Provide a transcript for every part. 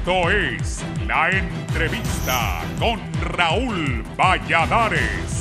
Esto es La Entrevista con Raúl Valladares.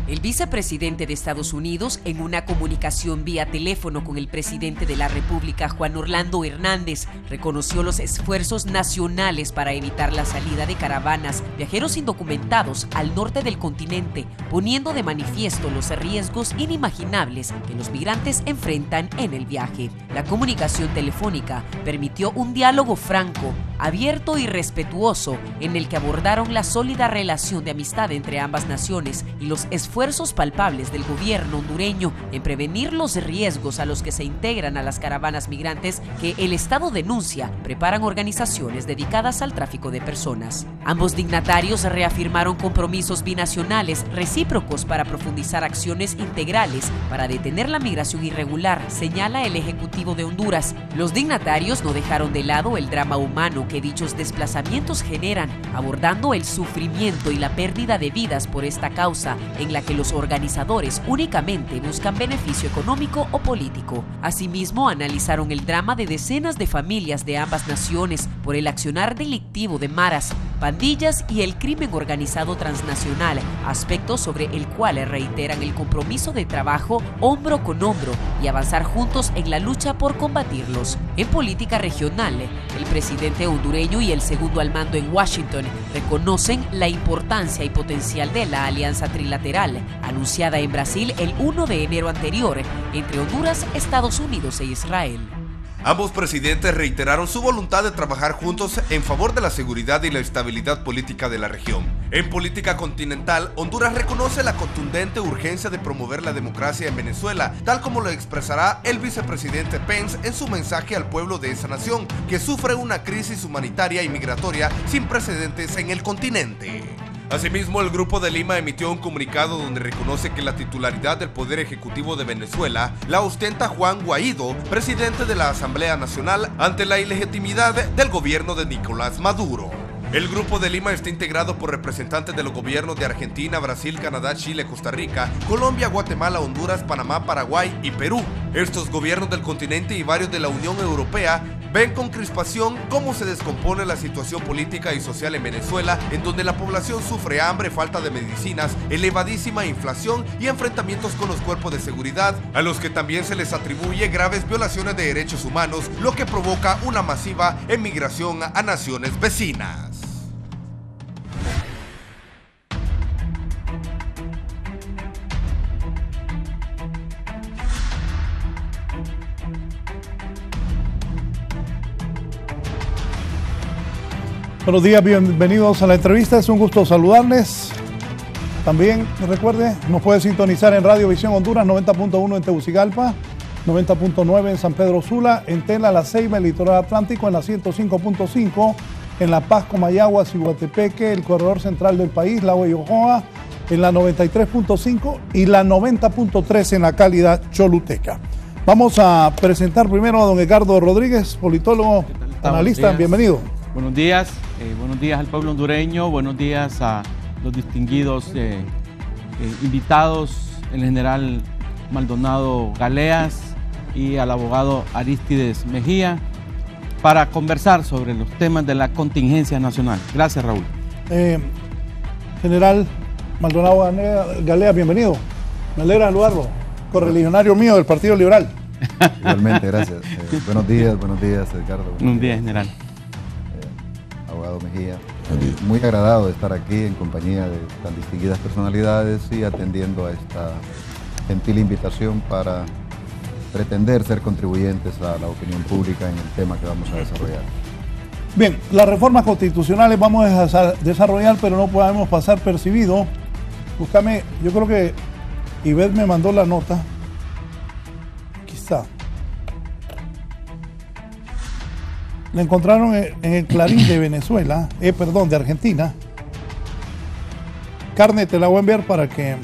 El vicepresidente de Estados Unidos, en una comunicación vía teléfono con el presidente de la República, Juan Orlando Hernández, reconoció los esfuerzos nacionales para evitar la salida de caravanas, viajeros indocumentados al norte del continente, poniendo de manifiesto los riesgos inimaginables que los migrantes enfrentan en el viaje. La comunicación telefónica permitió un diálogo franco, abierto y respetuoso, en el que abordaron la sólida relación de amistad entre ambas naciones y los esfuerzos palpables del gobierno hondureño en prevenir los riesgos a los que se integran a las caravanas migrantes que el Estado denuncia preparan organizaciones dedicadas al tráfico de personas. Ambos dignatarios reafirmaron compromisos binacionales recíprocos para profundizar acciones integrales para detener la migración irregular, señala el Ejecutivo de Honduras. Los dignatarios no dejaron de lado el drama humano que dichos desplazamientos generan, abordando el sufrimiento y la pérdida de vidas por esta causa, en la que los organizadores únicamente buscan beneficio económico o político. Asimismo, analizaron el drama de decenas de familias de ambas naciones por el accionar delictivo de maras, pandillas y el crimen organizado transnacional, aspectos sobre el cual reiteran el compromiso de trabajo hombro con hombro y avanzar juntos en la lucha por combatirlos. En política regional, el presidente hondureño y el segundo al mando en Washington reconocen la importancia y potencial de la alianza trilateral, anunciada en Brasil el 1 de enero anterior, entre Honduras, Estados Unidos e Israel. Ambos presidentes reiteraron su voluntad de trabajar juntos en favor de la seguridad y la estabilidad política de la región. En política continental, Honduras reconoce la contundente urgencia de promover la democracia en Venezuela, tal como lo expresará el vicepresidente Pence en su mensaje al pueblo de esa nación, que sufre una crisis humanitaria y migratoria sin precedentes en el continente. Asimismo, el Grupo de Lima emitió un comunicado donde reconoce que la titularidad del Poder Ejecutivo de Venezuela la ostenta Juan Guaidó, presidente de la Asamblea Nacional, ante la ilegitimidad del gobierno de Nicolás Maduro. El Grupo de Lima está integrado por representantes de los gobiernos de Argentina, Brasil, Canadá, Chile, Costa Rica, Colombia, Guatemala, Honduras, Panamá, Paraguay y Perú. Estos gobiernos del continente y varios de la Unión Europea ven con crispación cómo se descompone la situación política y social en Venezuela, en donde la población sufre hambre, falta de medicinas, elevadísima inflación y enfrentamientos con los cuerpos de seguridad, a los que también se les atribuye graves violaciones de derechos humanos, lo que provoca una masiva emigración a naciones vecinas. Buenos días, bienvenidos a la entrevista, es un gusto saludarles. También recuerde, nos puede sintonizar en Radio Visión Honduras 90.1 en Tegucigalpa, 90.9 en San Pedro Sula, en Tela, La Ceiba, el Litoral Atlántico, en la 105.5 en La Paz, Comayagua, Ciguatepeque, el corredor central del país, Lago de Yojoa, en la 93.5 y la 90.3 en la Cálida Choluteca. Vamos a presentar primero a don Edgardo Rodríguez, politólogo, analista, bienvenido. Buenos días al pueblo hondureño, buenos días a los distinguidos invitados, el general Maldonado Galeas y al abogado Aristides Mejía, para conversar sobre los temas de la contingencia nacional. Gracias, Raúl. General Maldonado Galeas, bienvenido. Me alegra saludarlo, correligionario mío del Partido Liberal. Igualmente, gracias. Buenos días, Edgardo. Buenos días, general. Abogado Mejía, muy agradado de estar aquí en compañía de tan distinguidas personalidades y atendiendo a esta gentil invitación para pretender ser contribuyentes a la opinión pública en el tema que vamos a desarrollar. Bien, las reformas constitucionales vamos a desarrollar, pero no podemos pasar percibido. Búscame, yo creo que Ivette me mandó la nota. Aquí está. La encontraron en el Clarín de Venezuela, de Argentina. Carne, te la voy a enviar para que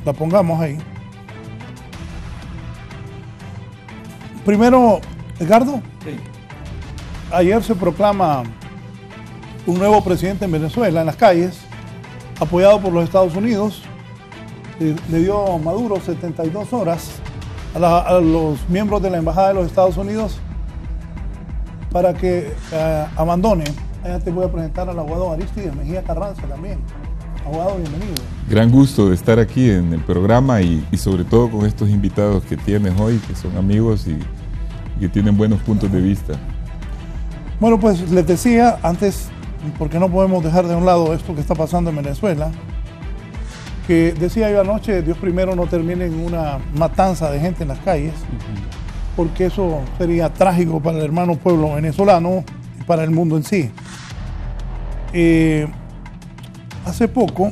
la pongamos ahí. Primero, Edgardo, sí. Ayer se proclama un nuevo presidente en Venezuela, en las calles, apoyado por los Estados Unidos. Le dio Maduro 72 horas a los miembros de la Embajada de los Estados Unidos para que abandone, allá te voy a presentar al abogado Aristides Mejía Carranza también. Abogado, bienvenido. Gran gusto de estar aquí en el programa y sobre todo con estos invitados que tienes hoy, que son amigos y que tienen buenos puntos de vista. Bueno, pues les decía antes, porque no podemos dejar de un lado esto que está pasando en Venezuela, que decía yo anoche, Dios primero no termine en una matanza de gente en las calles, porque eso sería trágico para el hermano pueblo venezolano y para el mundo en sí. Hace poco,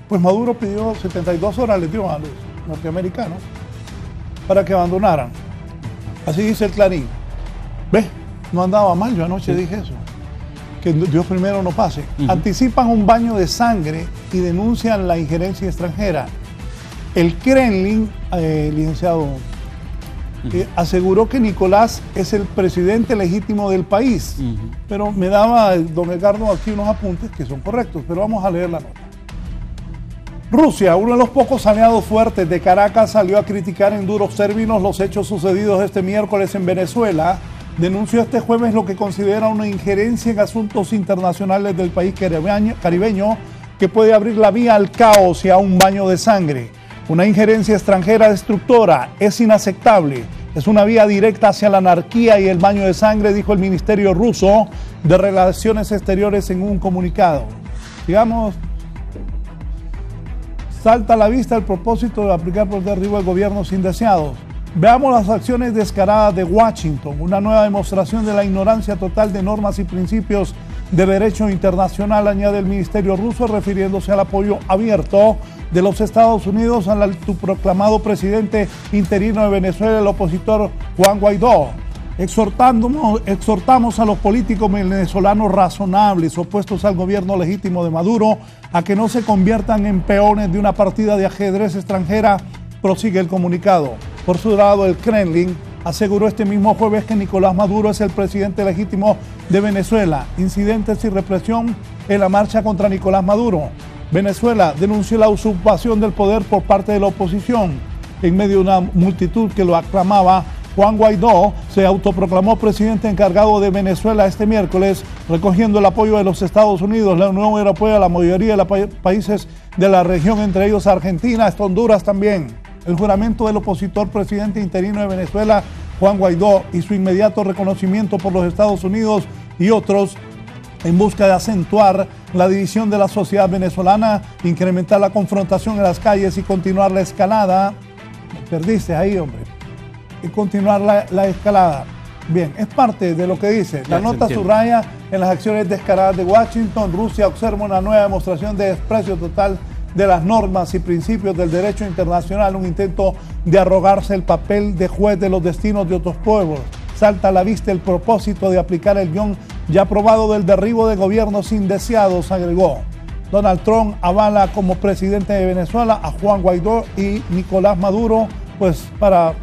pues Maduro pidió 72 horas, les dio a los norteamericanos, para que abandonaran. Así dice el Clarín. ¿Ves? No andaba mal, yo anoche dije eso. Que Dios primero no pase. Anticipan un baño de sangre y denuncian la injerencia extranjera. El Kremlin, licenciado, aseguró que Nicolás es el presidente legítimo del país. Pero me daba don Edgardo aquí unos apuntes que son correctos, pero vamos a leer la nota. Rusia, uno de los pocos aliados fuertes de Caracas, salió a criticar en duros términos los hechos sucedidos este miércoles en Venezuela. Denunció este jueves lo que considera una injerencia en asuntos internacionales del país caribeño que puede abrir la vía al caos y a un baño de sangre. Una injerencia extranjera destructora es inaceptable. Es una vía directa hacia la anarquía y el baño de sangre, dijo el Ministerio Ruso de Relaciones Exteriores en un comunicado. Digamos, salta a la vista el propósito de aplicar por derribo de gobiernos indeseados. Veamos las acciones descaradas de Washington, una nueva demostración de la ignorancia total de normas y principios de derecho internacional, añade el Ministerio Ruso, refiriéndose al apoyo abierto de los Estados Unidos al autoproclamado presidente interino de Venezuela, el opositor Juan Guaidó. Exhortamos a los políticos venezolanos razonables, opuestos al gobierno legítimo de Maduro, a que no se conviertan en peones de una partida de ajedrez extranjera, prosigue el comunicado. Por su lado, el Kremlin aseguró este mismo jueves que Nicolás Maduro es el presidente legítimo de Venezuela. Incidentes y represión en la marcha contra Nicolás Maduro. Venezuela denunció la usurpación del poder por parte de la oposición. En medio de una multitud que lo aclamaba, Juan Guaidó se autoproclamó presidente encargado de Venezuela este miércoles, recogiendo el apoyo de los Estados Unidos, la Unión Europea, la mayoría de los países de la región, entre ellos Argentina, Honduras también. El juramento del opositor presidente interino de Venezuela, Juan Guaidó, y su inmediato reconocimiento por los Estados Unidos y otros en busca de acentuar la división de la sociedad venezolana, incrementar la confrontación en las calles y continuar la escalada. Me perdiste ahí, hombre. Y continuar la escalada. Bien, es parte de lo que dice. La nota subraya: en las acciones descaradas de Washington, Rusia observa una nueva demostración de desprecio total de las normas y principios del derecho internacional, un intento de arrogarse el papel de juez de los destinos de otros pueblos. Salta a la vista el propósito de aplicar el guión ya aprobado del derribo de gobiernos indeseados, agregó. Donald Trump avala como presidente de Venezuela a Juan Guaidó y Nicolás Maduro, pues para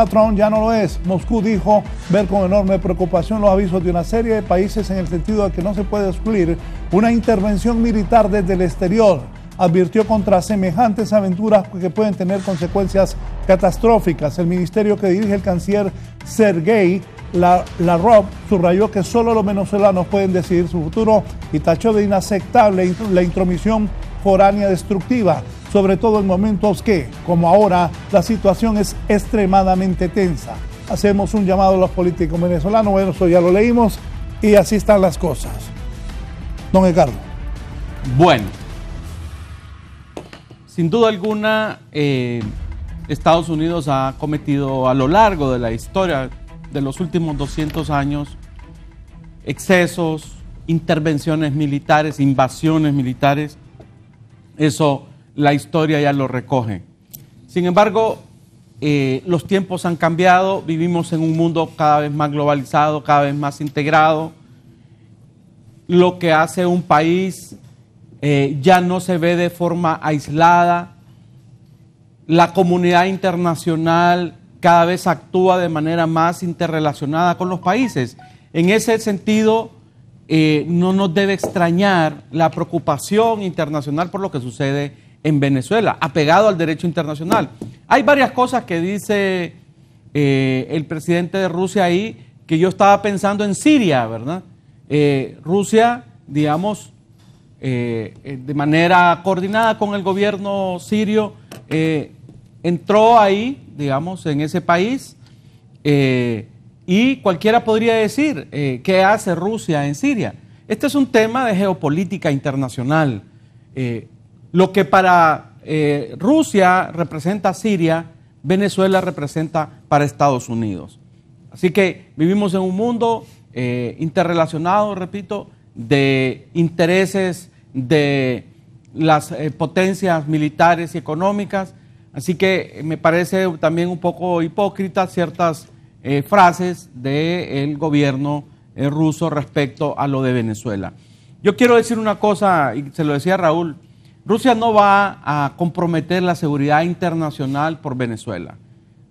Trump ya no lo es. Moscú dijo ver con enorme preocupación los avisos de una serie de países en el sentido de que no se puede excluir una intervención militar desde el exterior. Advirtió contra semejantes aventuras que pueden tener consecuencias catastróficas. El ministerio que dirige el canciller Sergei Lavrov subrayó que solo los venezolanos pueden decidir su futuro y tachó de inaceptable la intromisión foránea destructiva, sobre todo en momentos que, como ahora, la situación es extremadamente tensa. Hacemos un llamado a los políticos venezolanos, bueno, eso ya lo leímos, y así están las cosas. Don Edgardo. Bueno, sin duda alguna, Estados Unidos ha cometido a lo largo de la historia de los últimos 200 años excesos, intervenciones militares, invasiones militares. Eso la historia ya lo recoge. Sin embargo, los tiempos han cambiado, vivimos en un mundo cada vez más globalizado, cada vez más integrado. Lo que hace un país ya no se ve de forma aislada. La comunidad internacional cada vez actúa de manera más interrelacionada con los países. En ese sentido, no nos debe extrañar la preocupación internacional por lo que sucede en Venezuela, apegado al derecho internacional. Hay varias cosas que dice el presidente de Rusia ahí que yo estaba pensando en Siria, ¿verdad? Rusia, digamos, de manera coordinada con el gobierno sirio, entró ahí, digamos, en ese país, y cualquiera podría decir, ¿qué hace Rusia en Siria? Este es un tema de geopolítica internacional. Lo que para Rusia representa Siria, Venezuela representa para Estados Unidos. Así que vivimos en un mundo interrelacionado, repito, de intereses de las potencias militares y económicas. Así que me parece también un poco hipócrita ciertas frases del gobierno ruso respecto a lo de Venezuela. Yo quiero decir una cosa, y se lo decía Raúl, Rusia no va a comprometer la seguridad internacional por Venezuela.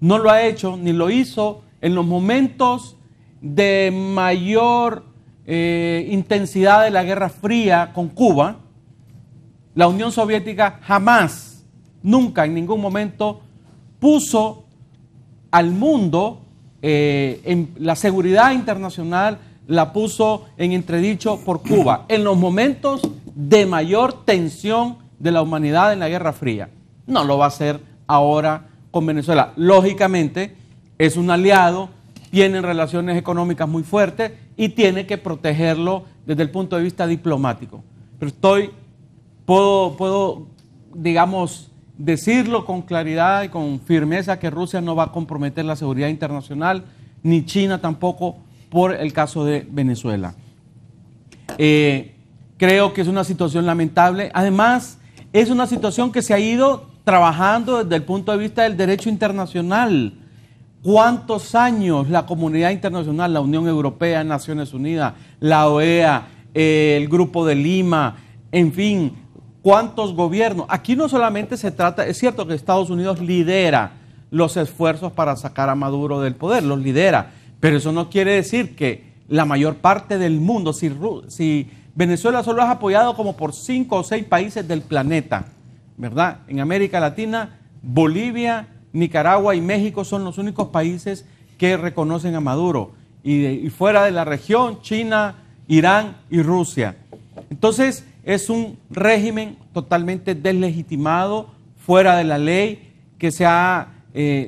No lo ha hecho, ni lo hizo en los momentos de mayor intensidad de la Guerra Fría con Cuba. La Unión Soviética jamás, nunca, en ningún momento puso al mundo en la seguridad internacional, la puso en entredicho por Cuba, en los momentos de mayor tensión de la humanidad en la Guerra Fría. No lo va a hacer ahora con Venezuela. Lógicamente, es un aliado, tienen relaciones económicas muy fuertes y tiene que protegerlo desde el punto de vista diplomático. Pero puedo, digamos, decirlo con claridad y con firmeza que Rusia no va a comprometer la seguridad internacional, ni China tampoco, por el caso de Venezuela. Creo que es una situación lamentable. Además, es una situación que se ha ido trabajando desde el punto de vista del derecho internacional. ¿Cuántos años la comunidad internacional, la Unión Europea, Naciones Unidas, la OEA, el Grupo de Lima, en fin, cuántos gobiernos? Aquí no solamente se trata, es cierto que Estados Unidos lidera los esfuerzos para sacar a Maduro del poder, los lidera, pero eso no quiere decir que la mayor parte del mundo, si Venezuela solo es apoyado como por 5 o 6 países del planeta, ¿verdad? En América Latina, Bolivia, Nicaragua y México son los únicos países que reconocen a Maduro. Y fuera de la región, China, Irán y Rusia. Entonces, es un régimen totalmente deslegitimado, fuera de la ley, que se ha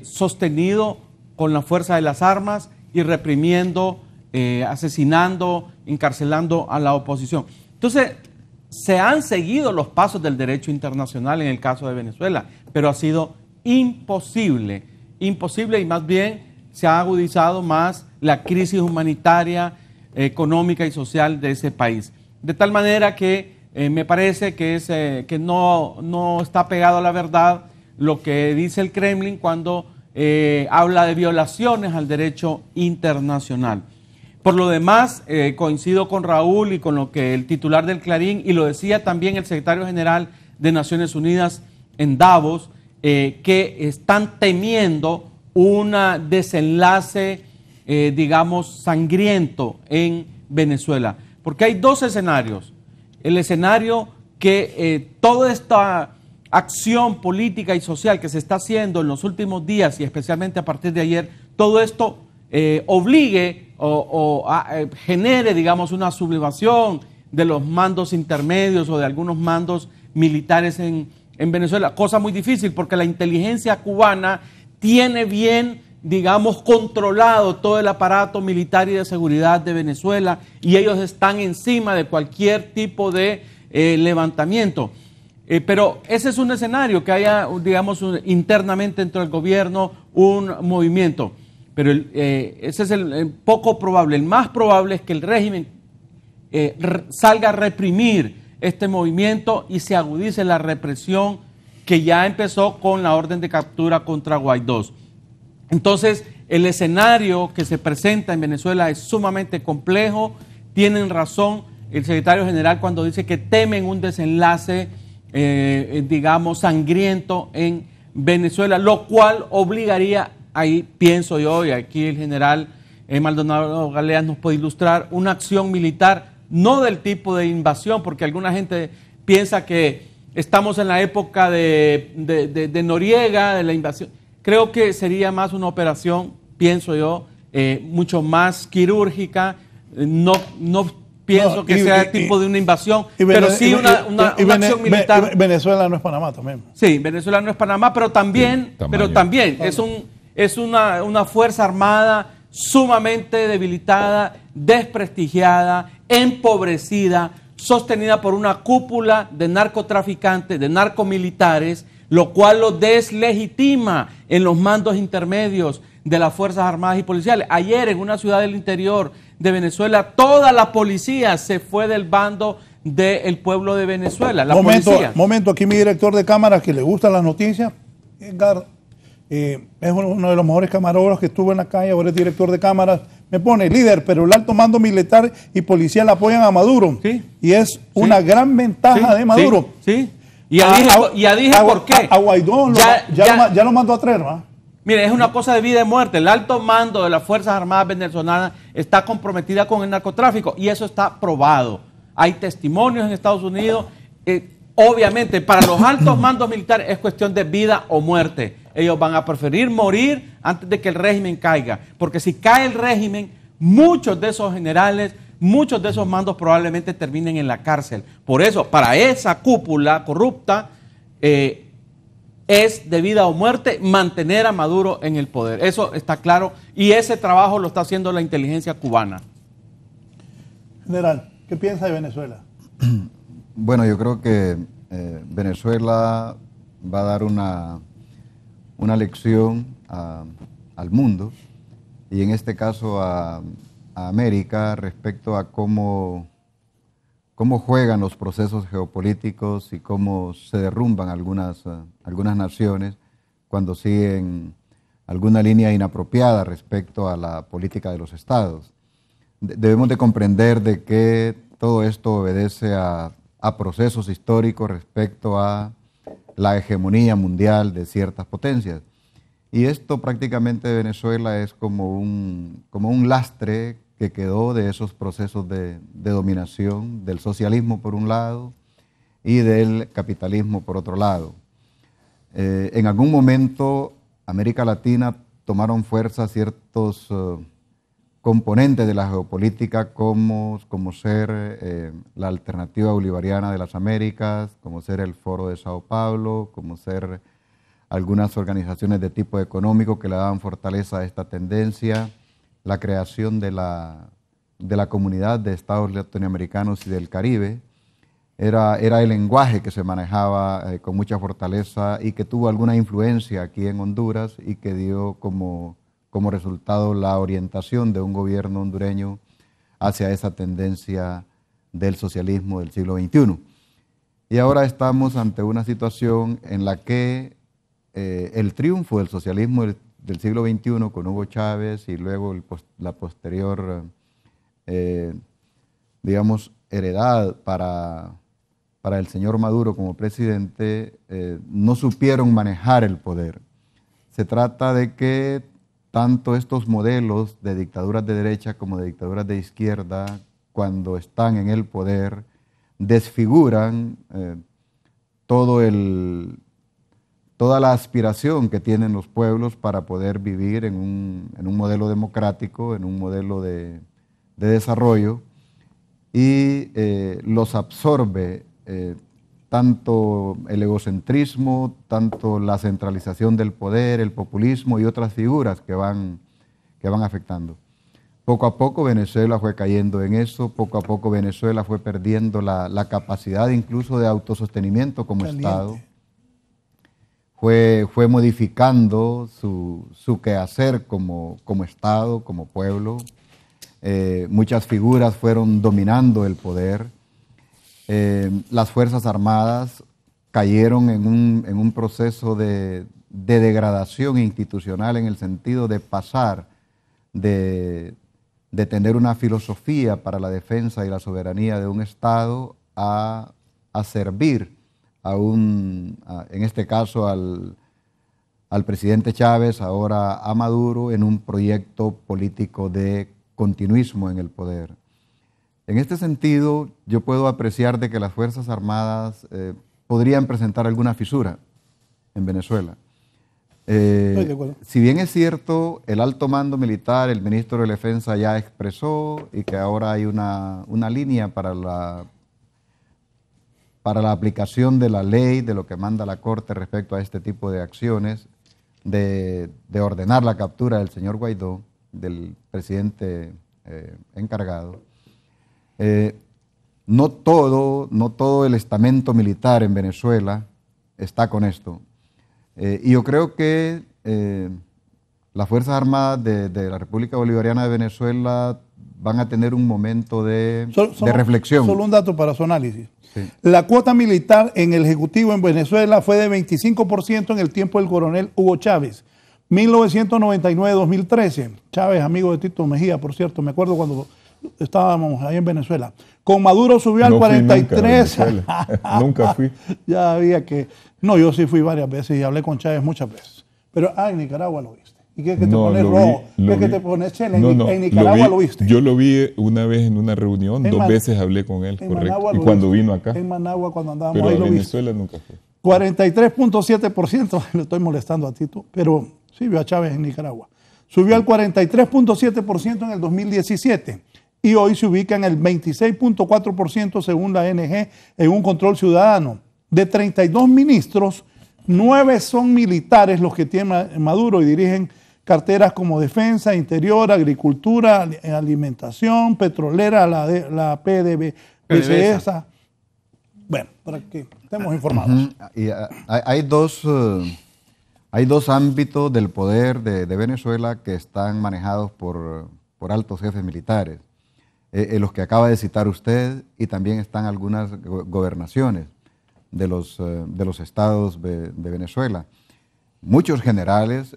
sostenido con la fuerza de las armas y reprimiendo, asesinando, encarcelando a la oposición. Entonces, se han seguido los pasos del derecho internacional en el caso de Venezuela, pero ha sido imposible, y más bien se ha agudizado más la crisis humanitaria, económica y social de ese país. De tal manera que me parece que no está pegado a la verdad lo que dice el Kremlin cuando habla de violaciones al derecho internacional. Por lo demás, coincido con Raúl y con lo que el titular del Clarín, y lo decía también el secretario general de Naciones Unidas en Davos, que están temiendo un desenlace, digamos, sangriento en Venezuela. Porque hay dos escenarios. El escenario que toda esta acción política y social que se está haciendo en los últimos días y especialmente a partir de ayer, todo esto obligue o genere, digamos, una sublevación de los mandos intermedios o de algunos mandos militares en Venezuela, cosa muy difícil porque la inteligencia cubana tiene bien, digamos, controlado todo el aparato militar y de seguridad de Venezuela y ellos están encima de cualquier tipo de levantamiento. Pero ese es un escenario, que haya, digamos, internamente dentro del gobierno un movimiento. Pero ese es el poco probable. El más probable es que el régimen salga a reprimir este movimiento y se agudice la represión que ya empezó con la orden de captura contra Guaidó. Entonces, el escenario que se presenta en Venezuela es sumamente complejo. Tienen razón el secretario general cuando dice que temen un desenlace, digamos, sangriento en Venezuela, lo cual obligaría, ahí pienso yo, y aquí el general Maldonado Galeas nos puede ilustrar, una acción militar, no del tipo de invasión, porque alguna gente piensa que estamos en la época de Noriega, de la invasión. Creo que sería más una operación, pienso yo, mucho más quirúrgica. No pienso que sea el tipo de una invasión, pero sí una acción militar. Venezuela no es Panamá también. Sí, Venezuela no es Panamá, pero también, es una fuerza armada sumamente debilitada, desprestigiada, empobrecida, sostenida por una cúpula de narcotraficantes, de narcomilitares, lo cual lo deslegitima en los mandos intermedios de las Fuerzas Armadas y Policiales. Ayer en una ciudad del interior de Venezuela, toda la policía se fue del bando del pueblo de Venezuela. Momento, aquí mi director de cámara, que le gustan las noticias, Edgar, es uno de los mejores camarógrafos que estuvo en la calle, ahora es director de cámaras, me pone líder, pero el alto mando militar y policial apoyan a Maduro. Sí. Y es una gran ventaja de Maduro. Sí. Ya dije por qué. A Guaidó ya lo mandó a traer, ¿va? Mire, es una cosa de vida y muerte. El alto mando de las Fuerzas Armadas venezolanas está comprometida con el narcotráfico y eso está probado. Hay testimonios en Estados Unidos. Obviamente, para los altos mandos militares es cuestión de vida o muerte. Ellos van a preferir morir antes de que el régimen caiga. Porque si cae el régimen, muchos de esos generales, muchos de esos mandos probablemente terminen en la cárcel. Por eso, para esa cúpula corrupta, es de vida o muerte mantener a Maduro en el poder. Eso está claro y ese trabajo lo está haciendo la inteligencia cubana. General, ¿qué piensa de Venezuela? Bueno, yo creo que Venezuela va a dar una lección al mundo y en este caso a América respecto a cómo juegan los procesos geopolíticos y cómo se derrumban algunas naciones cuando siguen alguna línea inapropiada respecto a la política de los estados. Debemos de comprender de que todo esto obedece a procesos históricos respecto a la hegemonía mundial de ciertas potencias. Y esto prácticamente de Venezuela es como un lastre que quedó de esos procesos de dominación del socialismo por un lado y del capitalismo por otro lado. En algún momento América Latina tomaron fuerza ciertos componentes de la geopolítica como ser la alternativa bolivariana de las Américas, como ser el Foro de Sao Paulo, como ser algunas organizaciones de tipo económico que le daban fortaleza a esta tendencia, la creación de la Comunidad de Estados Latinoamericanos y del Caribe. Era el lenguaje que se manejaba con mucha fortaleza y que tuvo alguna influencia aquí en Honduras y que dio como resultado la orientación de un gobierno hondureño hacia esa tendencia del socialismo del siglo XXI. Y ahora estamos ante una situación en la que el triunfo del socialismo del siglo XXI con Hugo Chávez y luego la posterior, heredad para el señor Maduro como presidente, no supieron manejar el poder. Se trata de que tanto estos modelos de dictaduras de derecha como de dictaduras de izquierda, cuando están en el poder, desfiguran toda la aspiración que tienen los pueblos para poder vivir en un modelo democrático, en un modelo de desarrollo, y los absorbe tanto el egocentrismo, tanto la centralización del poder, el populismo y otras figuras que van afectando. Poco a poco Venezuela fue cayendo en eso, poco a poco Venezuela fue perdiendo la capacidad incluso de autosostenimiento como Estado. Fue modificando su quehacer como Estado, como pueblo. Muchas figuras fueron dominando el poder. Las Fuerzas Armadas cayeron en un proceso de degradación institucional en el sentido de pasar de tener una filosofía para la defensa y la soberanía de un Estado a servir en este caso al presidente Chávez, ahora a Maduro, en un proyecto político de continuismo en el poder. En este sentido, yo puedo apreciar de que las Fuerzas Armadas podrían presentar alguna fisura en Venezuela, Estoy de acuerdo. Si bien es cierto, el alto mando militar, el ministro de Defensa ya expresó y que ahora hay una línea para la aplicación de la ley, de lo que manda la Corte respecto a este tipo de acciones, de ordenar la captura del señor Guaidó, del presidente encargado. No todo el estamento militar en Venezuela está con esto. Y yo creo que las Fuerzas Armadas de la República Bolivariana de Venezuela van a tener un momento de reflexión. Solo un dato para su análisis. Sí. La cuota militar en el Ejecutivo en Venezuela fue de 25% en el tiempo del coronel Hugo Chávez, 1999-2013. Chávez, amigo de Tito Mejía, por cierto, me acuerdo cuando estábamos ahí en Venezuela. Con Maduro subió al 43. Nunca fui. Ya había que... No, yo sí fui varias veces y hablé con Chávez muchas veces. Pero, en Nicaragua lo viste. ¿Y qué es que te pones rojo? ¿Qué es que te pones chela? En Nicaragua lo viste. Yo lo vi una vez en una reunión, dos veces hablé con él, correcto. Y cuando vino acá. En Managua, cuando andábamos pero ahí, en lo Venezuela viste. nunca fue. 43.7%, le estoy molestando a Tito, pero sí vio a Chávez en Nicaragua. Subió al 43.7% en el 2017 y hoy se ubica en el 26.4% según la ANG en un control ciudadano. De 32 ministros, 9 son militares los que tiene Maduro y dirigen carteras como Defensa, Interior, Agricultura, Alimentación, Petrolera, la PDVSA. Bueno, para que estemos informados. Y hay dos ámbitos del poder de Venezuela que están manejados por altos jefes militares, los que acaba de citar usted, y también están algunas gobernaciones de los estados de Venezuela. Muchos generales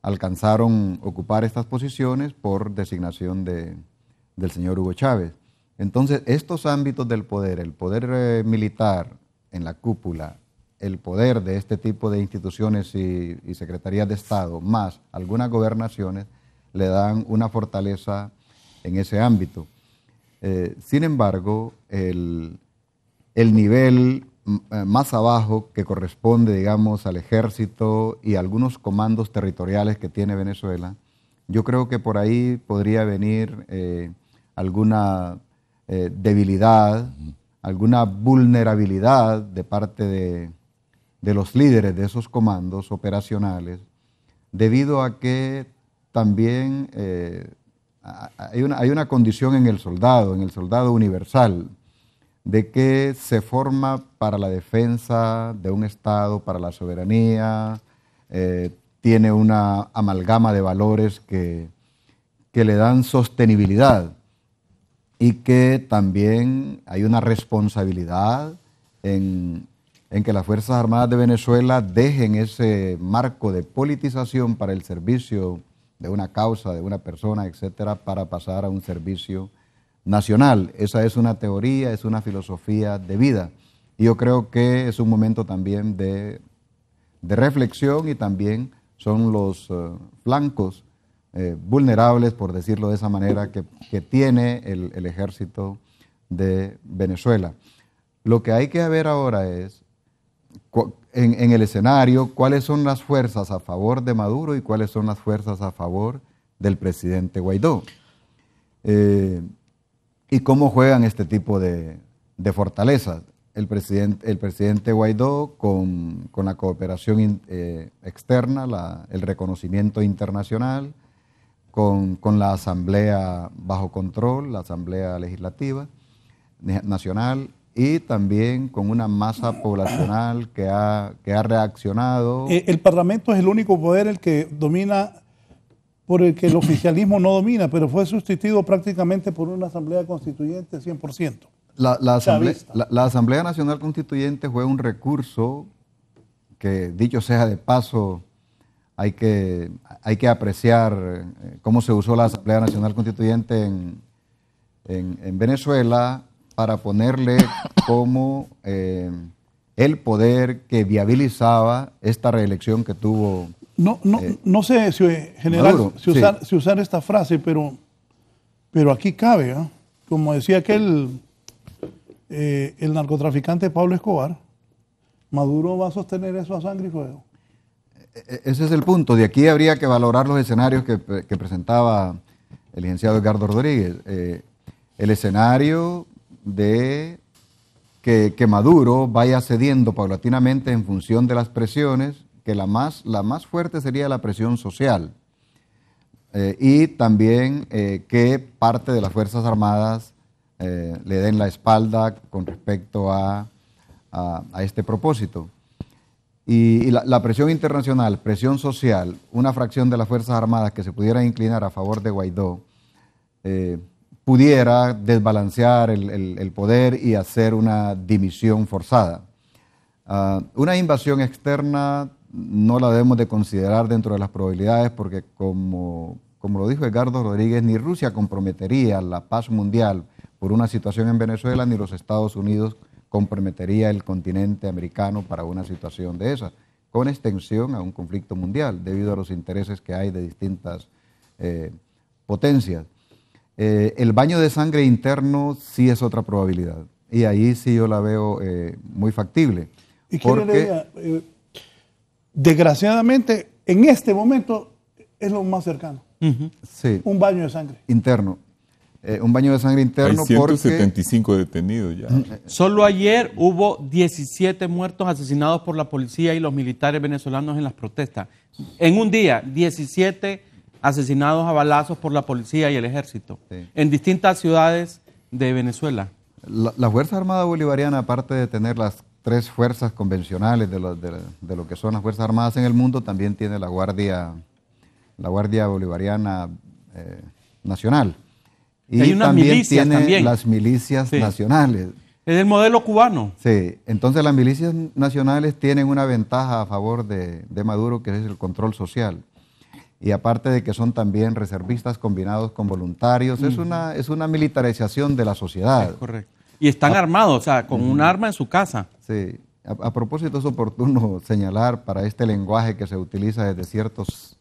alcanzaron ocupar estas posiciones por designación del señor Hugo Chávez. Entonces, estos ámbitos del poder, el poder militar en la cúpula, el poder de este tipo de instituciones y secretarías de Estado, más algunas gobernaciones, le dan una fortaleza en ese ámbito. Sin embargo, el nivel más abajo que corresponde, digamos, al ejército y algunos comandos territoriales que tiene Venezuela, yo creo que por ahí podría venir alguna debilidad, alguna vulnerabilidad de parte de los líderes de esos comandos operacionales, debido a que también hay una condición en el soldado universal, de que se forma para la defensa de un Estado, para la soberanía, tiene una amalgama de valores que le dan sostenibilidad y que también hay una responsabilidad en que las Fuerzas Armadas de Venezuela dejen ese marco de politización para el servicio de una causa, de una persona, etcétera, para pasar a un servicio nacional. Esa es una teoría, es una filosofía de vida. Y yo creo que es un momento también de reflexión y también son los flancos vulnerables, por decirlo de esa manera, que tiene el ejército de Venezuela. Lo que hay que ver ahora es, en el escenario, cuáles son las fuerzas a favor de Maduro y cuáles son las fuerzas a favor del presidente Guaidó. Y cómo juegan este tipo de fortalezas. El presidente Guaidó con la cooperación externa, el reconocimiento internacional, con la Asamblea bajo control, la Asamblea Legislativa Nacional, y también con una masa poblacional que ha reaccionado. El Parlamento es el único poder el que domina, por el que el oficialismo no domina, pero fue sustituido prácticamente por una Asamblea Constituyente 100%. La Asamblea Nacional Constituyente fue un recurso que, dicho sea de paso, hay que apreciar cómo se usó la Asamblea Nacional Constituyente en Venezuela para ponerle como el poder que viabilizaba esta reelección que tuvo. No sé, general, Maduro, si usar esta frase, pero aquí cabe, ¿eh? Como decía aquel el narcotraficante Pablo Escobar, Maduro va a sostener eso a sangre y fuego. Ese es el punto. De aquí habría que valorar los escenarios que presentaba el licenciado Edgardo Rodríguez. El escenario de que Maduro vaya cediendo paulatinamente en función de las presiones, que la más fuerte sería la presión social. Y también que parte de las Fuerzas Armadas le den la espalda con respecto a este propósito. Y la presión internacional, presión social, una fracción de las Fuerzas Armadas que se pudiera inclinar a favor de Guaidó, pudiera desbalancear el poder y hacer una dimisión forzada. Una invasión externa no la debemos de considerar dentro de las probabilidades porque como lo dijo Edgardo Rodríguez, ni Rusia comprometería la paz mundial por una situación en Venezuela, ni los Estados Unidos comprometería el continente americano para una situación de esa, con extensión a un conflicto mundial, debido a los intereses que hay de distintas potencias. El baño de sangre interno sí es otra probabilidad, y ahí sí yo la veo muy factible. ¿Y qué le diría? Desgraciadamente, en este momento es lo más cercano. Sí. Un baño de sangre. Interno. Un baño de sangre interno. Hay 175 detenidos ya. Solo ayer hubo 17 muertos asesinados por la policía y los militares venezolanos en las protestas. En un día, 17 asesinados a balazos por la policía y el ejército, sí, en distintas ciudades de Venezuela. La Fuerza Armada Bolivariana, aparte de tener las 3 fuerzas convencionales de lo que son las Fuerzas Armadas en el mundo, también tiene la Guardia Bolivariana Nacional. Y hay unas también milicias tiene también. las milicias Sí. nacionales. Es el modelo cubano. Sí, entonces las milicias nacionales tienen una ventaja a favor de Maduro, que es el control social. Y aparte de que son también reservistas combinados con voluntarios, es una militarización de la sociedad. Es correcto. Y están armados, o sea, con un arma en su casa. Sí. A propósito, es oportuno señalar para este lenguaje que se utiliza desde ciertos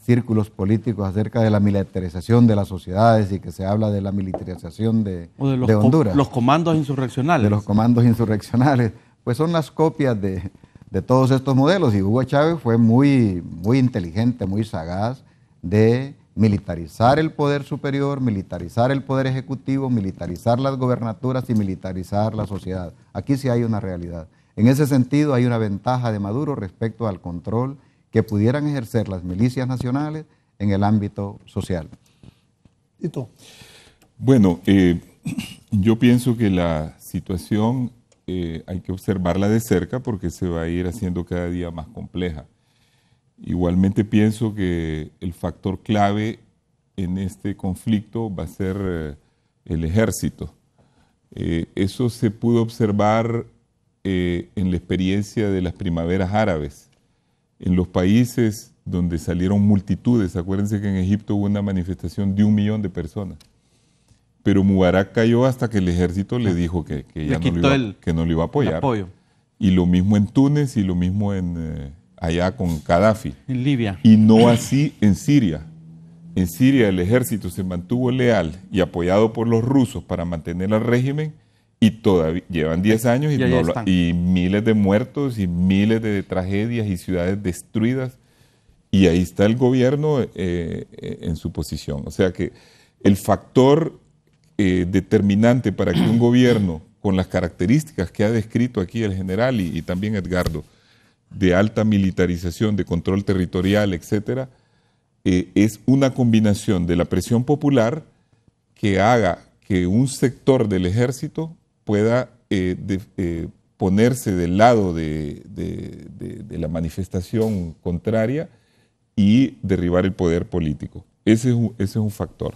círculos políticos acerca de la militarización de las sociedades y que se habla de la militarización de Honduras. Los comandos insurreccionales. De los comandos insurreccionales. Pues son las copias de todos estos modelos. Y Hugo Chávez fue muy inteligente, muy sagaz de militarizar el poder superior, militarizar el poder ejecutivo, militarizar las gobernaturas y militarizar la sociedad. Aquí sí hay una realidad. En ese sentido hay una ventaja de Maduro respecto al control que pudieran ejercer las milicias nacionales en el ámbito social. ¿Y tú? Bueno, yo pienso que la situación hay que observarla de cerca porque se va a ir haciendo cada día más compleja. Igualmente pienso que el factor clave en este conflicto va a ser el ejército. Eso se pudo observar en la experiencia de las primaveras árabes. En los países donde salieron multitudes, acuérdense que en Egipto hubo una manifestación de 1 millón de personas. Pero Mubarak cayó hasta que el ejército le dijo que ya no lo iba a apoyar. Y lo mismo en Túnez y lo mismo allá con Gaddafi. En Libia. Y no así en Siria. En Siria el ejército se mantuvo leal y apoyado por los rusos para mantener al régimen y todavía llevan 10 años y miles de muertos y miles de tragedias y ciudades destruidas. Y ahí está el gobierno en su posición. O sea que el factor determinante para que un gobierno con las características que ha descrito aquí el general y también Edgardo, de alta militarización, de control territorial, etcétera, es una combinación de la presión popular que haga que un sector del ejército pueda ponerse del lado de la manifestación contraria y derribar el poder político. Ese es un factor.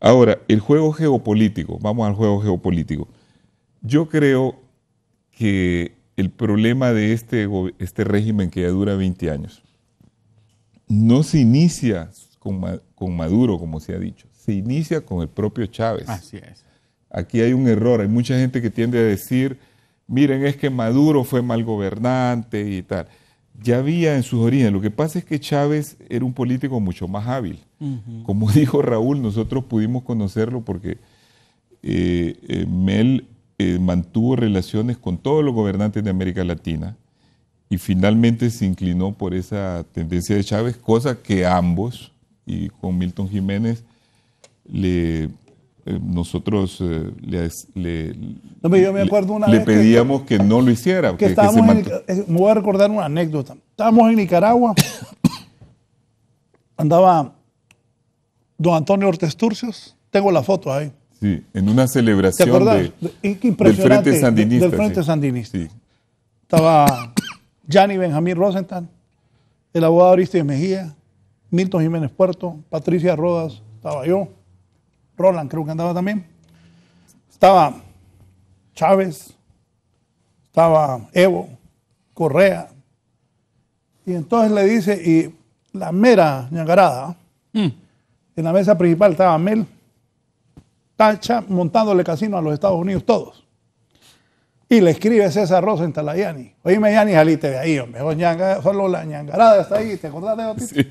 Ahora, el juego geopolítico, vamos al juego geopolítico. Yo creo que el problema de este régimen que ya dura 20 años no se inicia con Maduro, como se ha dicho, se inicia con el propio Chávez. Así es. Aquí hay un error, hay mucha gente que tiende a decir, miren, es que Maduro fue mal gobernante y tal. Ya había en sus orígenes, lo que pasa es que Chávez era un político mucho más hábil. Como dijo Raúl, nosotros pudimos conocerlo porque Mel mantuvo relaciones con todos los gobernantes de América Latina y finalmente se inclinó por esa tendencia de Chávez, cosa que ambos, y con Milton Jiménez, nosotros yo me acuerdo una le vez pedíamos que no lo hiciera. Me voy a recordar una anécdota. Estábamos en Nicaragua, andaba don Antonio Ortiz Turcios, tengo la foto ahí. Sí, en una celebración del Frente Sandinista. Del Frente Sandinista. Sí. Estaba Gianni Benjamín Rosenthal, el abogado Aristides Mejía, Milton Jiménez Puerto, Patricia Rodas, estaba yo, Roland creo que andaba también, estaba Chávez, estaba Evo, Correa, y entonces le dice, y la mera ñangarada, en la mesa principal estaba Mel, Tacha, montándole casino a los Estados Unidos todos. Y le escribe César Rosenthal a Yanni. Oíme, Yanni, salite de ahí, hombre. Solo la ñangarada está ahí. ¿Te acordás de Otito? Sí.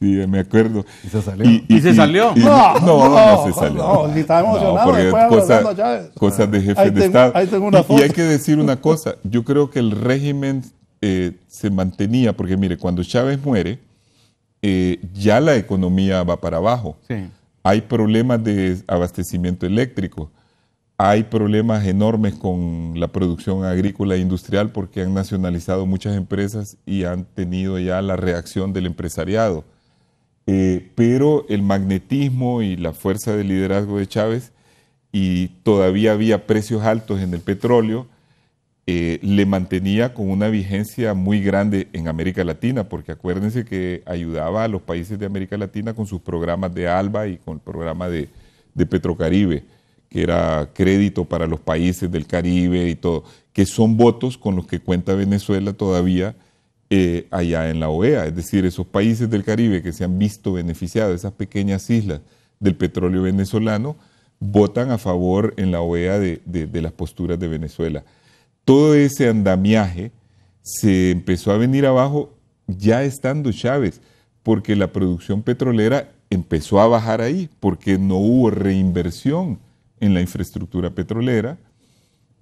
Sí, me acuerdo. ¿Y se salió? ¿Y se salió? No se salió. No, si está emocionado. Cosas de jefe de Estado. Ahí tengo una foto. Y hay que decir una cosa. Yo creo que el régimen se mantenía, porque mire, cuando Chávez muere, ya la economía va para abajo. Sí. Hay problemas de abastecimiento eléctrico. Hay problemas enormes con la producción agrícola e industrial porque han nacionalizado muchas empresas y han tenido ya la reacción del empresariado. Pero el magnetismo y la fuerza de liderazgo de Chávez, y todavía había precios altos en el petróleo, le mantenía con una vigencia muy grande en América Latina, porque acuérdense que ayudaba a los países de América Latina con sus programas de ALBA y con el programa de Petrocaribe, que era crédito para los países del Caribe y todo, que son votos con los que cuenta Venezuela todavía allá en la OEA. Es decir, esos países del Caribe que se han visto beneficiados, esas pequeñas islas del petróleo venezolano, votan a favor en la OEA de las posturas de Venezuela. Todo ese andamiaje se empezó a venir abajo ya estando Chávez, porque la producción petrolera empezó a bajar ahí, porque no hubo reinversión en la infraestructura petrolera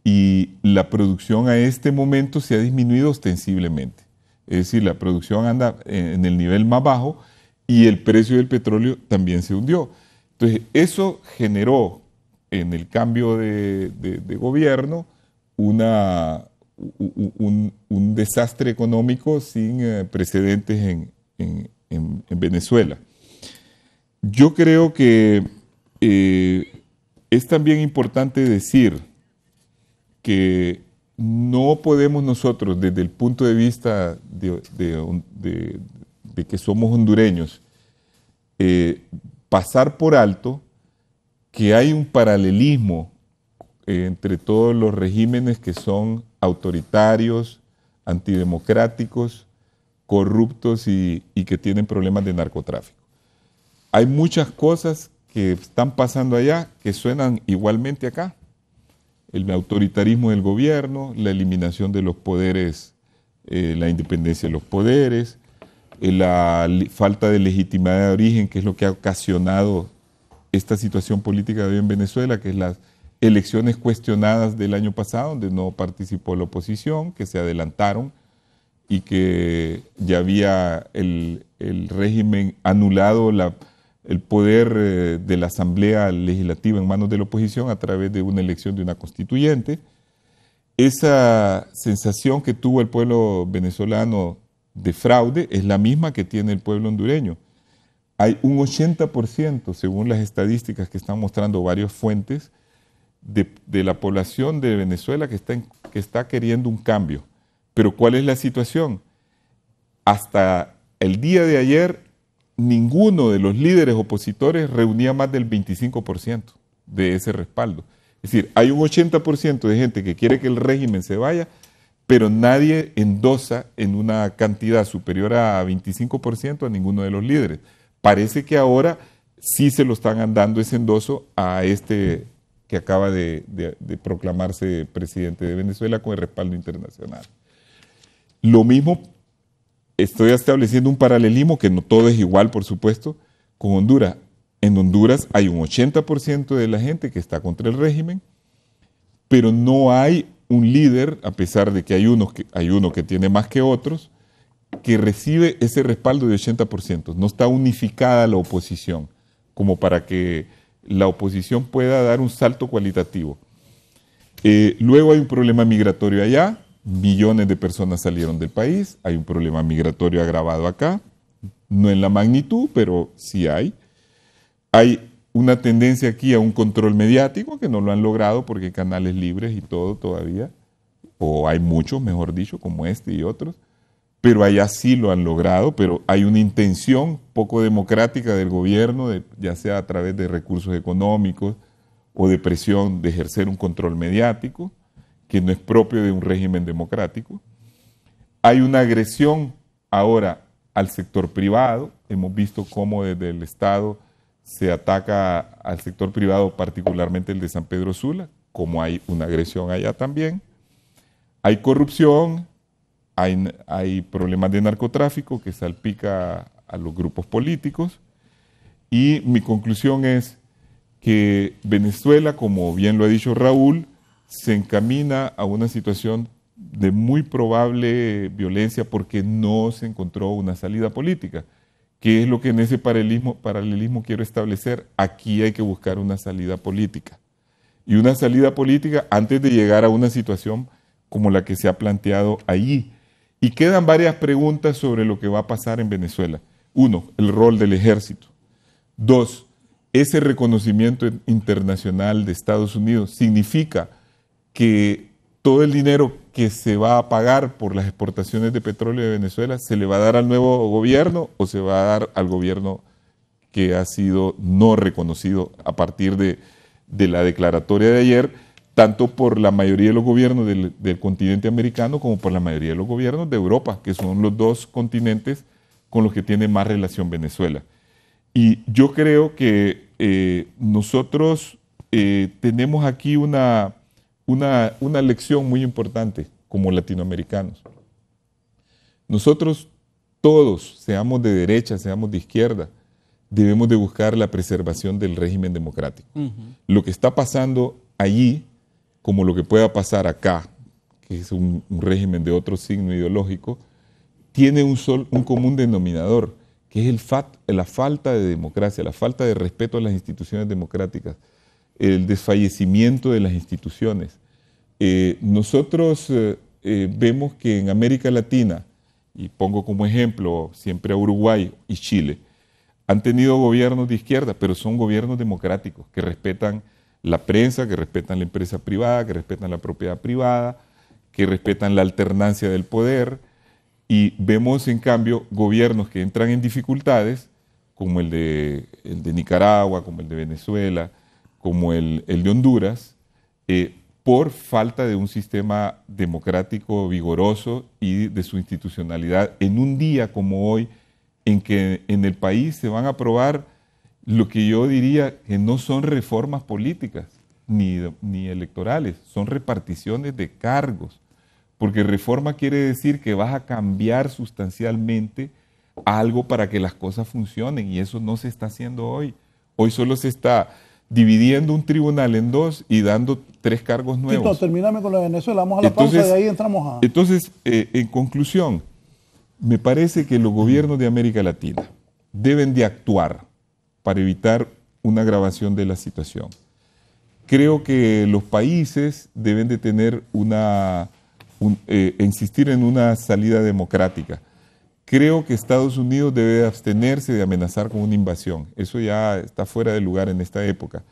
y la producción a este momento se ha disminuido ostensiblemente. Es decir, la producción anda en el nivel más bajo y el precio del petróleo también se hundió. Entonces, eso generó en el cambio de gobierno un desastre económico sin precedentes en Venezuela. Yo creo que es también importante decir que no podemos nosotros, desde el punto de vista de que somos hondureños, pasar por alto que hay un paralelismo entre todos los regímenes que son autoritarios, antidemocráticos, corruptos y que tienen problemas de narcotráfico. Hay muchas cosas que están pasando allá que suenan igualmente acá. El autoritarismo del gobierno, la eliminación de los poderes, la independencia de los poderes, la falta de legitimidad de origen, que es lo que ha ocasionado esta situación política de hoy en Venezuela, que es las elecciones cuestionadas del año pasado, donde no participó la oposición, que se adelantaron y que ya había el régimen anulado el poder de la Asamblea Legislativa en manos de la oposición a través de una elección de una constituyente. Esa sensación que tuvo el pueblo venezolano de fraude es la misma que tiene el pueblo hondureño. Hay un 80%, según las estadísticas que están mostrando varias fuentes, de la población de Venezuela que está queriendo un cambio. Pero ¿cuál es la situación? Hasta el día de ayer, ninguno de los líderes opositores reunía más del 25% de ese respaldo. Es decir, hay un 80% de gente que quiere que el régimen se vaya, pero nadie endosa en una cantidad superior a 25% a ninguno de los líderes. Parece que ahora sí se lo están dando ese endoso a este que acaba de proclamarse presidente de Venezuela con el respaldo internacional. Lo mismo, estoy estableciendo un paralelismo, que no todo es igual, por supuesto, con Honduras. En Honduras hay un 80% de la gente que está contra el régimen, pero no hay un líder, a pesar de que hay uno que tiene más que otros, que recibe ese respaldo de 80%. No está unificada la oposición, como para que la oposición pueda dar un salto cualitativo. Luego hay un problema migratorio allá, millones de personas salieron del país, hay un problema migratorio agravado acá, no en la magnitud, pero sí hay. Hay una tendencia aquí a un control mediático que no lo han logrado porque hay canales libres y todo todavía, o hay muchos, mejor dicho, como este y otros, pero allá sí lo han logrado, pero hay una intención poco democrática del gobierno, ya sea a través de recursos económicos o de presión de ejercer un control mediático, que no es propio de un régimen democrático. Hay una agresión ahora al sector privado. Hemos visto cómo desde el Estado se ataca al sector privado, particularmente el de San Pedro Sula, como hay una agresión allá también. Hay corrupción, hay problemas de narcotráfico que salpica a los grupos políticos. Y mi conclusión es que Venezuela, como bien lo ha dicho Raúl, se encamina a una situación de muy probable violencia porque no se encontró una salida política, que es lo que en ese paralelismo quiero establecer. Aquí hay que buscar una salida política. Y una salida política antes de llegar a una situación como la que se ha planteado allí. Y quedan varias preguntas sobre lo que va a pasar en Venezuela. 1, el rol del ejército. 2, ese reconocimiento internacional de Estados Unidos significa que todo el dinero que se va a pagar por las exportaciones de petróleo de Venezuela se le va a dar al nuevo gobierno o se va a dar al gobierno que ha sido no reconocido a partir de la declaratoria de ayer, tanto por la mayoría de los gobiernos del continente americano como por la mayoría de los gobiernos de Europa, que son los dos continentes con los que tiene más relación Venezuela. Y yo creo que nosotros tenemos aquí una lección muy importante como latinoamericanos. Nosotros todos, seamos de derecha, seamos de izquierda, debemos de buscar la preservación del régimen democrático. Lo que está pasando allí, como lo que pueda pasar acá, que es un régimen de otro signo ideológico, tiene un común denominador, que es la falta de democracia, la falta de respeto a las instituciones democráticas, el desfallecimiento de las instituciones. Nosotros vemos que en América Latina, y pongo como ejemplo siempre a Uruguay y Chile, han tenido gobiernos de izquierda, pero son gobiernos democráticos que respetan la prensa, que respetan la empresa privada, que respetan la propiedad privada, que respetan la alternancia del poder. Y vemos en cambio gobiernos que entran en dificultades, como el de Nicaragua, como el de Venezuela, como el de Honduras, por falta de un sistema democrático vigoroso y de su institucionalidad en un día como hoy, en que en el país se van a aprobar lo que yo diría que no son reformas políticas ni electorales, son reparticiones de cargos, porque reforma quiere decir que vas a cambiar sustancialmente algo para que las cosas funcionen, y eso no se está haciendo hoy. Hoy solo se está dividiendo un tribunal en dos y dando 3 cargos nuevos. Tito, terminame con la de Venezuela, vamos a la pausa y de ahí entramos a... Entonces, en conclusión, me parece que los gobiernos de América Latina deben de actuar para evitar una agravación de la situación. Creo que los países deben de tener insistir en una salida democrática. Creo que Estados Unidos debe de abstenerse de amenazar con una invasión. Eso ya está fuera de lugar en esta época.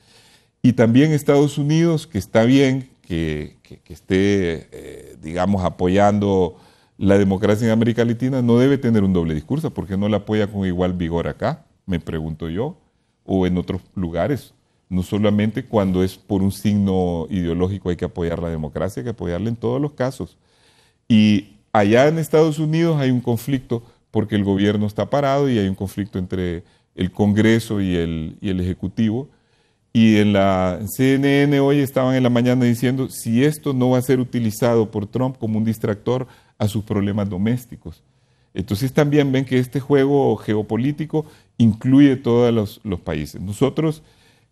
Y también Estados Unidos, que está bien que esté, digamos, apoyando la democracia en América Latina, no debe tener un doble discurso, porque no la apoya con igual vigor acá, me pregunto yo, o en otros lugares. No solamente cuando es por un signo ideológico hay que apoyar la democracia, hay que apoyarla en todos los casos. Y allá en Estados Unidos hay un conflicto porque el gobierno está parado y hay un conflicto entre el Congreso y el Ejecutivo. Y en la CNN hoy estaban en la mañana diciendo si esto no va a ser utilizado por Trump como un distractor a sus problemas domésticos. Entonces también ven que este juego geopolítico incluye todos los países. Nosotros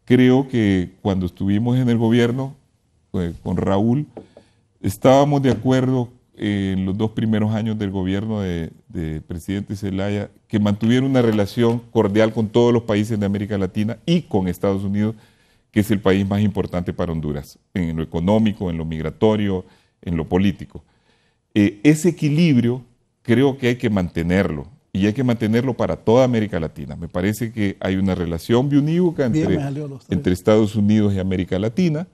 creo que cuando estuvimos en el gobierno con Raúl, Estábamos de acuerdo en los 2 primeros años del gobierno de presidente Zelaya que mantuviera una relación cordial con todos los países de América Latina y con Estados Unidos, que es el país más importante para Honduras, en lo económico, en lo migratorio, en lo político. Ese equilibrio creo que hay que mantenerlo, y hay que mantenerlo para toda América Latina. Me parece que hay una relación biunívoca entre Estados Unidos y América Latina,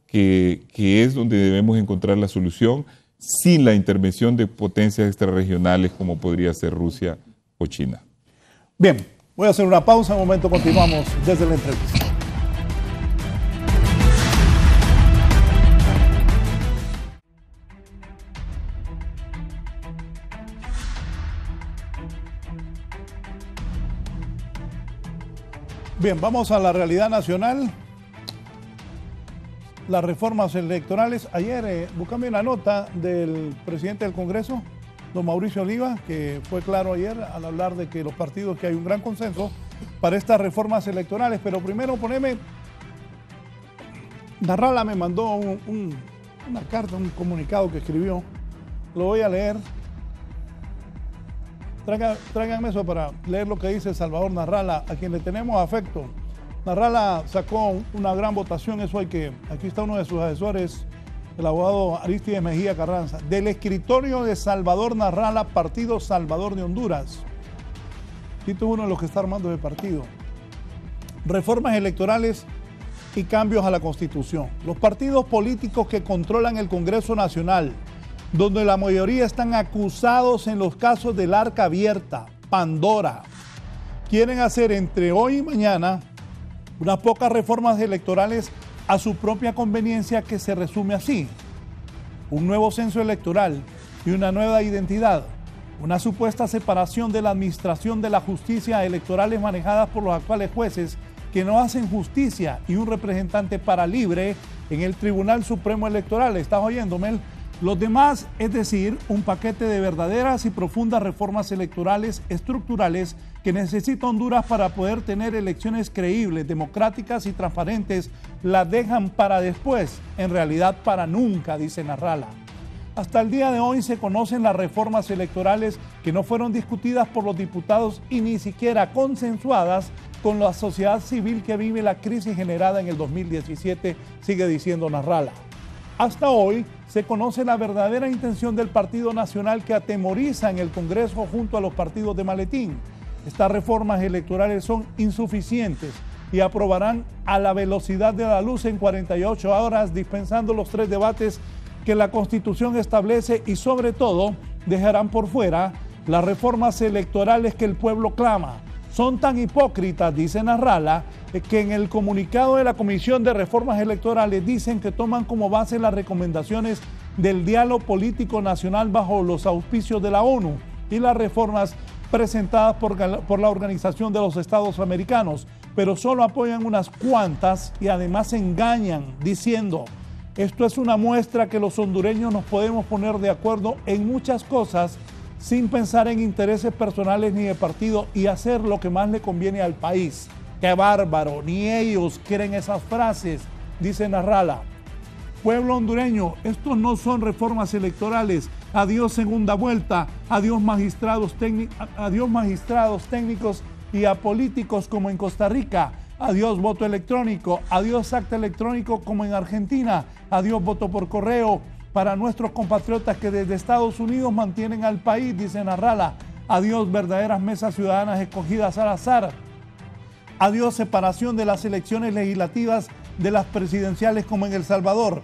que es donde debemos encontrar la solución sin la intervención de potencias extrarregionales como podría ser Rusia o China. Bien, voy a hacer una pausa, un momento continuamos desde la entrevista. Bien, vamos a la realidad nacional. Las reformas electorales. Ayer buscame una nota del presidente del Congreso, don Mauricio Oliva, que fue claro ayer al hablar de que los partidos, que hay un gran consenso para estas reformas electorales. Pero primero poneme, Narrala me mandó una carta, un comunicado que escribió. Lo voy a leer. Tráiganme eso para leer lo que dice Salvador Narrala, a quien le tenemos afecto. Narrala sacó una gran votación, aquí está uno de sus asesores, el abogado Aristides Mejía Carranza, del escritorio de Salvador Narrala, Partido Salvador de Honduras. Tito es uno de los que está armando el partido. Reformas electorales y cambios a la Constitución. Los partidos políticos que controlan el Congreso Nacional, donde la mayoría están acusados en los casos del Arca Abierta, Pandora, quieren hacer entre hoy y mañana unas pocas reformas electorales a su propia conveniencia, que se resume así: un nuevo censo electoral y una nueva identidad, una supuesta separación de la administración de la justicia electorales manejadas por los actuales jueces que no hacen justicia, y un representante para libre en el Tribunal Supremo Electoral. ¿Estás oyendo, Mel? Los demás, es decir, un paquete de verdaderas y profundas reformas electorales estructurales que necesita Honduras para poder tener elecciones creíbles, democráticas y transparentes, las dejan para después, en realidad para nunca, dice Narrala. Hasta el día de hoy se conocen las reformas electorales que no fueron discutidas por los diputados y ni siquiera consensuadas con la sociedad civil que vive la crisis generada en el 2017, sigue diciendo Narrala. Hasta hoy se conoce la verdadera intención del Partido Nacional, que atemoriza en el Congreso junto a los partidos de maletín. Estas reformas electorales son insuficientes y aprobarán a la velocidad de la luz en 48 horas, dispensando los 3 debates que la Constitución establece, y sobre todo dejarán por fuera las reformas electorales que el pueblo clama. Son tan hipócritas, dice Narrala, que en el comunicado de la Comisión de Reformas Electorales dicen que toman como base las recomendaciones del diálogo político nacional bajo los auspicios de la ONU y las reformas presentadas por la Organización de los Estados Americanos, pero solo apoyan unas cuantas y además se engañan diciendo: esto es una muestra que los hondureños nos podemos poner de acuerdo en muchas cosas sin pensar en intereses personales ni de partido, y hacer lo que más le conviene al país. ¡Qué bárbaro! Ni ellos quieren esas frases, dice Narrala. Pueblo hondureño, estos no son reformas electorales. Adiós segunda vuelta, adiós magistrados técnicos y a políticos como en Costa Rica. Adiós voto electrónico, adiós acta electrónico como en Argentina, adiós voto por correo para nuestros compatriotas que desde Estados Unidos mantienen al país, dice Narrala. Adiós verdaderas mesas ciudadanas escogidas al azar. Adiós separación de las elecciones legislativas de las presidenciales como en El Salvador.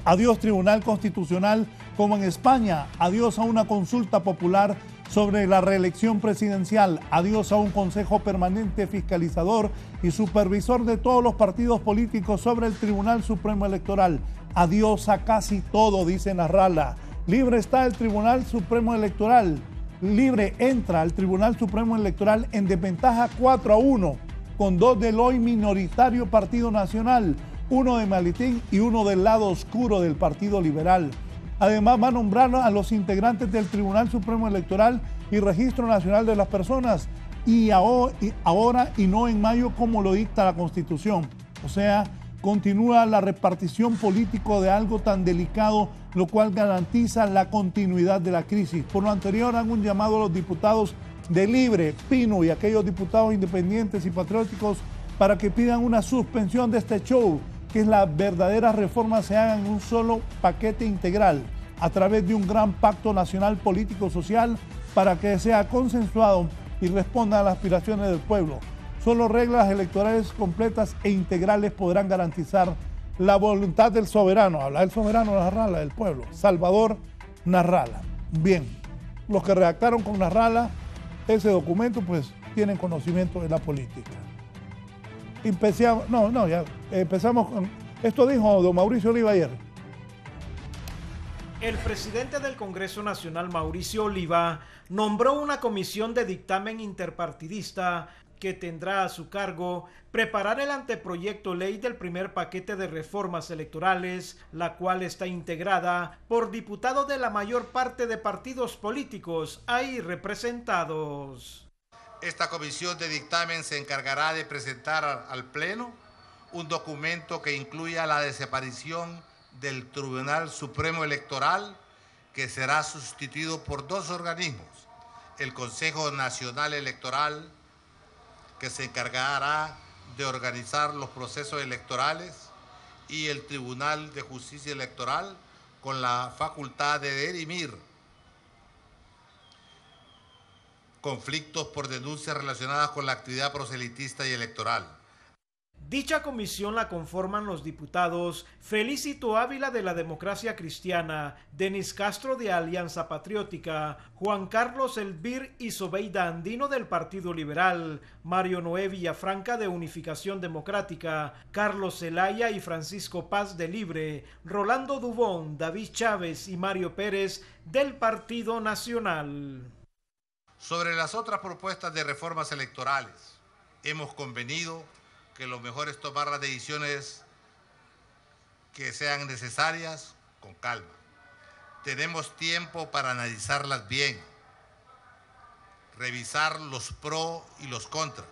Adiós Tribunal Constitucional como en España. Adiós a una consulta popular sobre la reelección presidencial. Adiós a un Consejo Permanente Fiscalizador y Supervisor de todos los partidos políticos sobre el Tribunal Supremo Electoral. Adiós a casi todo, dice Narrala. Libre está el Tribunal Supremo Electoral. Libre entra al Tribunal Supremo Electoral en desventaja 4-1, con 2 del hoy minoritario Partido Nacional, 1 de Maletín y 1 del lado oscuro del Partido Liberal. Además va a nombrar a los integrantes del Tribunal Supremo Electoral y Registro Nacional de las Personas, y ahora y no en mayo como lo dicta la Constitución. O sea, continúa la repartición política de algo tan delicado, lo cual garantiza la continuidad de la crisis. Por lo anterior, hago un llamado a los diputados de Libre, Pino y aquellos diputados independientes y patrióticos para que pidan una suspensión de este show, que es las verdaderas reformas se hagan en un solo paquete integral, a través de un gran pacto nacional político-social para que sea consensuado y responda a las aspiraciones del pueblo. Solo reglas electorales completas e integrales podrán garantizar la voluntad del soberano. Habla del soberano Nasrallah, del pueblo, Salvador Nasrallah. Bien, los que redactaron con Nasrallah ese documento, pues tienen conocimiento de la política. Empezamos con... Esto dijo don Mauricio Oliva ayer. El presidente del Congreso Nacional, Mauricio Oliva, nombró una comisión de dictamen interpartidista que tendrá a su cargo preparar el anteproyecto ley del primer paquete de reformas electorales, la cual está integrada por diputados de la mayor parte de partidos políticos ahí representados. Esta comisión de dictamen se encargará de presentar al Pleno un documento que incluya la desaparición del Tribunal Supremo Electoral, que será sustituido por dos organismos: el Consejo Nacional Electoral, que se encargará de organizar los procesos electorales, y el Tribunal de Justicia Electoral, con la facultad de dirimir conflictos por denuncias relacionadas con la actividad proselitista y electoral. Dicha comisión la conforman los diputados Felicito Ávila de la Democracia Cristiana, Denis Castro de Alianza Patriótica, Juan Carlos Elvir y Sobeida Andino del Partido Liberal, Mario Noé Villafranca de Unificación Democrática, Carlos Zelaya y Francisco Paz de Libre, Rolando Dubón, David Chávez y Mario Pérez del Partido Nacional. Sobre las otras propuestas de reformas electorales, hemos convenido que lo mejor es tomar las decisiones que sean necesarias con calma. Tenemos tiempo para analizarlas bien, revisar los pros y los contras,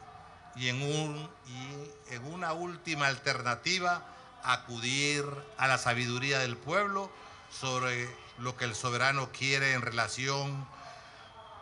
y en una última alternativa acudir a la sabiduría del pueblo sobre lo que el soberano quiere en relación,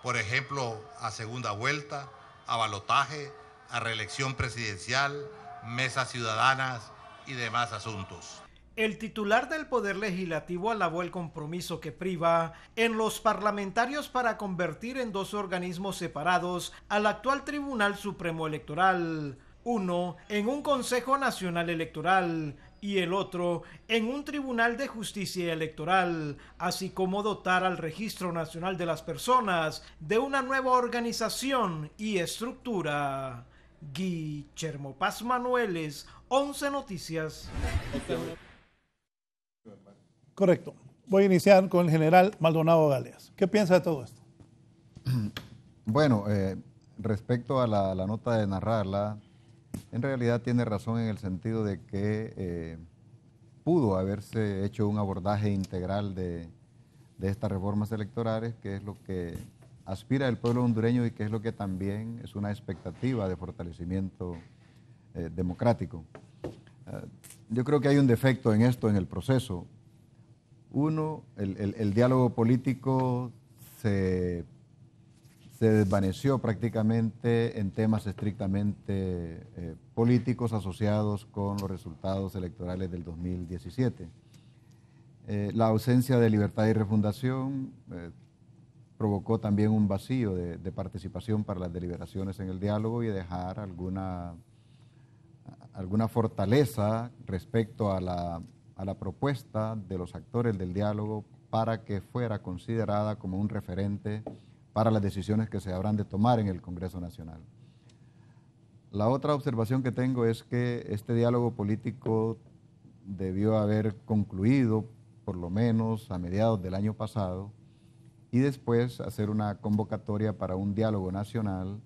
por ejemplo, a segunda vuelta, a balotaje, a reelección presidencial, mesas ciudadanas y demás asuntos. El titular del Poder Legislativo alabó el compromiso que priva en los parlamentarios para convertir en dos organismos separados al actual Tribunal Supremo Electoral, uno en un Consejo Nacional Electoral y el otro en un Tribunal de Justicia Electoral, así como dotar al Registro Nacional de las Personas de una nueva organización y estructura. Guillermo Paz Manueles, 11 Noticias. Correcto. Voy a iniciar con el general Maldonado Galeas. ¿Qué piensa de todo esto? Bueno, respecto a la nota de Nasrallah, en realidad tiene razón en el sentido de que pudo haberse hecho un abordaje integral de estas reformas electorales, que es lo que aspira el pueblo hondureño y que es lo que también es una expectativa de fortalecimiento democrático. Yo creo que hay un defecto en esto, en el proceso. Uno, el diálogo político se desvaneció prácticamente en temas estrictamente políticos asociados con los resultados electorales del 2017. La ausencia de libertad y refundación provocó también un vacío de participación para las deliberaciones en el diálogo y dejar alguna fortaleza respecto a la propuesta de los actores del diálogo para que fuera considerada como un referente para las decisiones que se habrán de tomar en el Congreso Nacional. La otra observación que tengo es que este diálogo político debió haber concluido por lo menos a mediados del año pasado y después hacer una convocatoria para un diálogo nacional,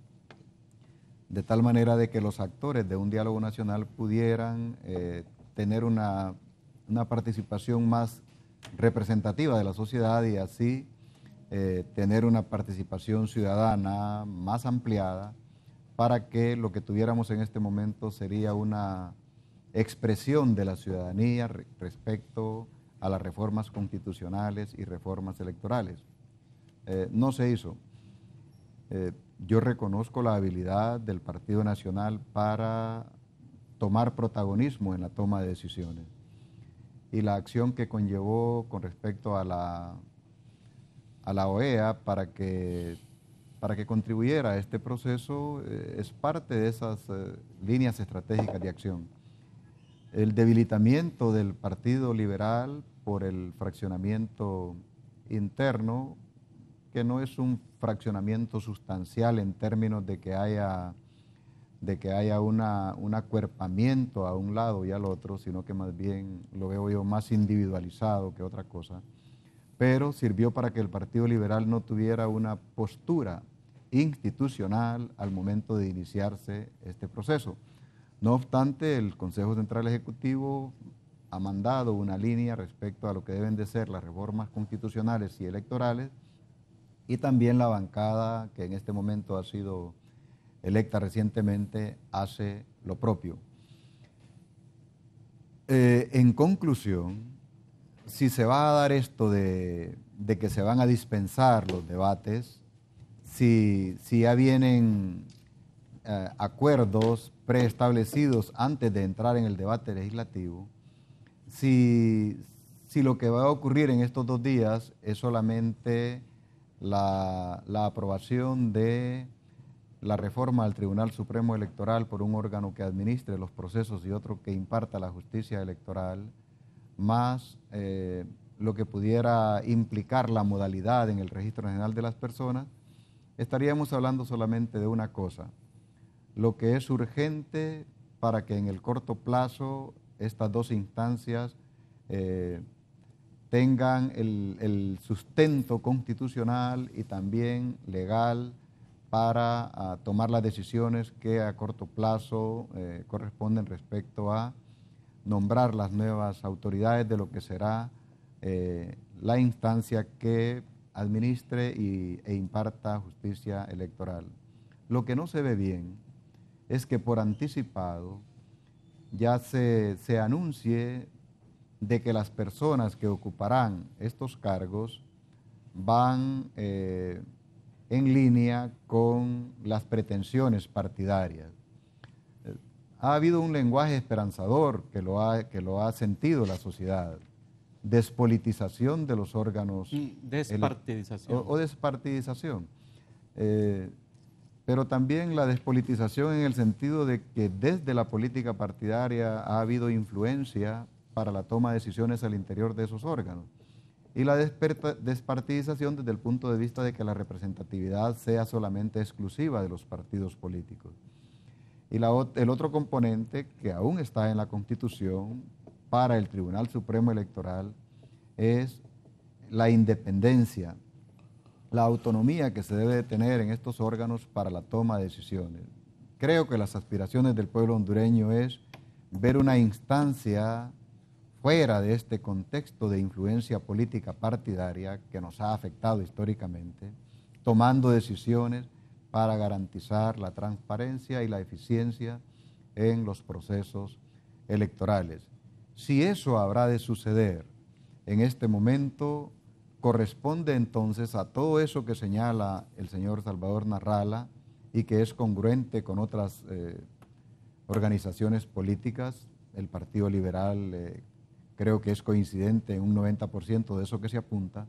de tal manera de que los actores de un diálogo nacional pudieran tener una participación más representativa de la sociedad y así tener una participación ciudadana más ampliada para que lo que tuviéramos en este momento sería una expresión de la ciudadanía respecto a las reformas constitucionales y reformas electorales. No se hizo. Yo reconozco la habilidad del Partido Nacional para tomar protagonismo en la toma de decisiones y la acción que conllevó con respecto a la OEA para que contribuyera a este proceso es parte de esas líneas estratégicas de acción. El debilitamiento del Partido Liberal por el fraccionamiento interno, que no es un fraccionamiento sustancial en términos de que haya un acuerpamiento a un lado y al otro, sino que más bien lo veo yo más individualizado que otra cosa, pero sirvió para que el Partido Liberal no tuviera una postura institucional al momento de iniciarse este proceso. No obstante, el Consejo Central Ejecutivo ha mandado una línea respecto a lo que deben de ser las reformas constitucionales y electorales, y también la bancada, que en este momento ha sido electa recientemente, hace lo propio. En conclusión, si se va a dar esto de que se van a dispensar los debates, si ya vienen acuerdos preestablecidos antes de entrar en el debate legislativo, si lo que va a ocurrir en estos 2 días es solamente la aprobación de la reforma al Tribunal Supremo Electoral por un órgano que administre los procesos y otro que imparta la justicia electoral, más lo que pudiera implicar la modalidad en el Registro Nacional de las Personas, estaríamos hablando solamente de una cosa: lo que es urgente para que en el corto plazo estas 2 instancias tengan el sustento constitucional y también legal para tomar las decisiones que a corto plazo corresponden respecto a nombrar las nuevas autoridades de lo que será la instancia que administre e imparta justicia electoral. Lo que no se ve bien es que por anticipado ya se anuncie de que las personas que ocuparán estos cargos van en línea con las pretensiones partidarias. Ha habido un lenguaje esperanzador que lo ha sentido la sociedad. Despolitización de los órganos. Despartidización. O despartidización. Pero también la despolitización en el sentido de que desde la política partidaria ha habido influencia para la toma de decisiones al interior de esos órganos. Y la despartidización desde el punto de vista de que la representatividad sea solamente exclusiva de los partidos políticos. Y el otro componente que aún está en la Constitución para el Tribunal Supremo Electoral es la independencia, la autonomía que se debe de tener en estos órganos para la toma de decisiones. Creo que las aspiraciones del pueblo hondureño es ver una instancia fuera de este contexto de influencia política partidaria que nos ha afectado históricamente, tomando decisiones para garantizar la transparencia y la eficiencia en los procesos electorales. Si eso habrá de suceder en este momento, corresponde entonces a todo eso que señala el señor Salvador Narrala y que es congruente con otras organizaciones políticas. El Partido Liberal creo que es coincidente en un 90% de eso que se apunta.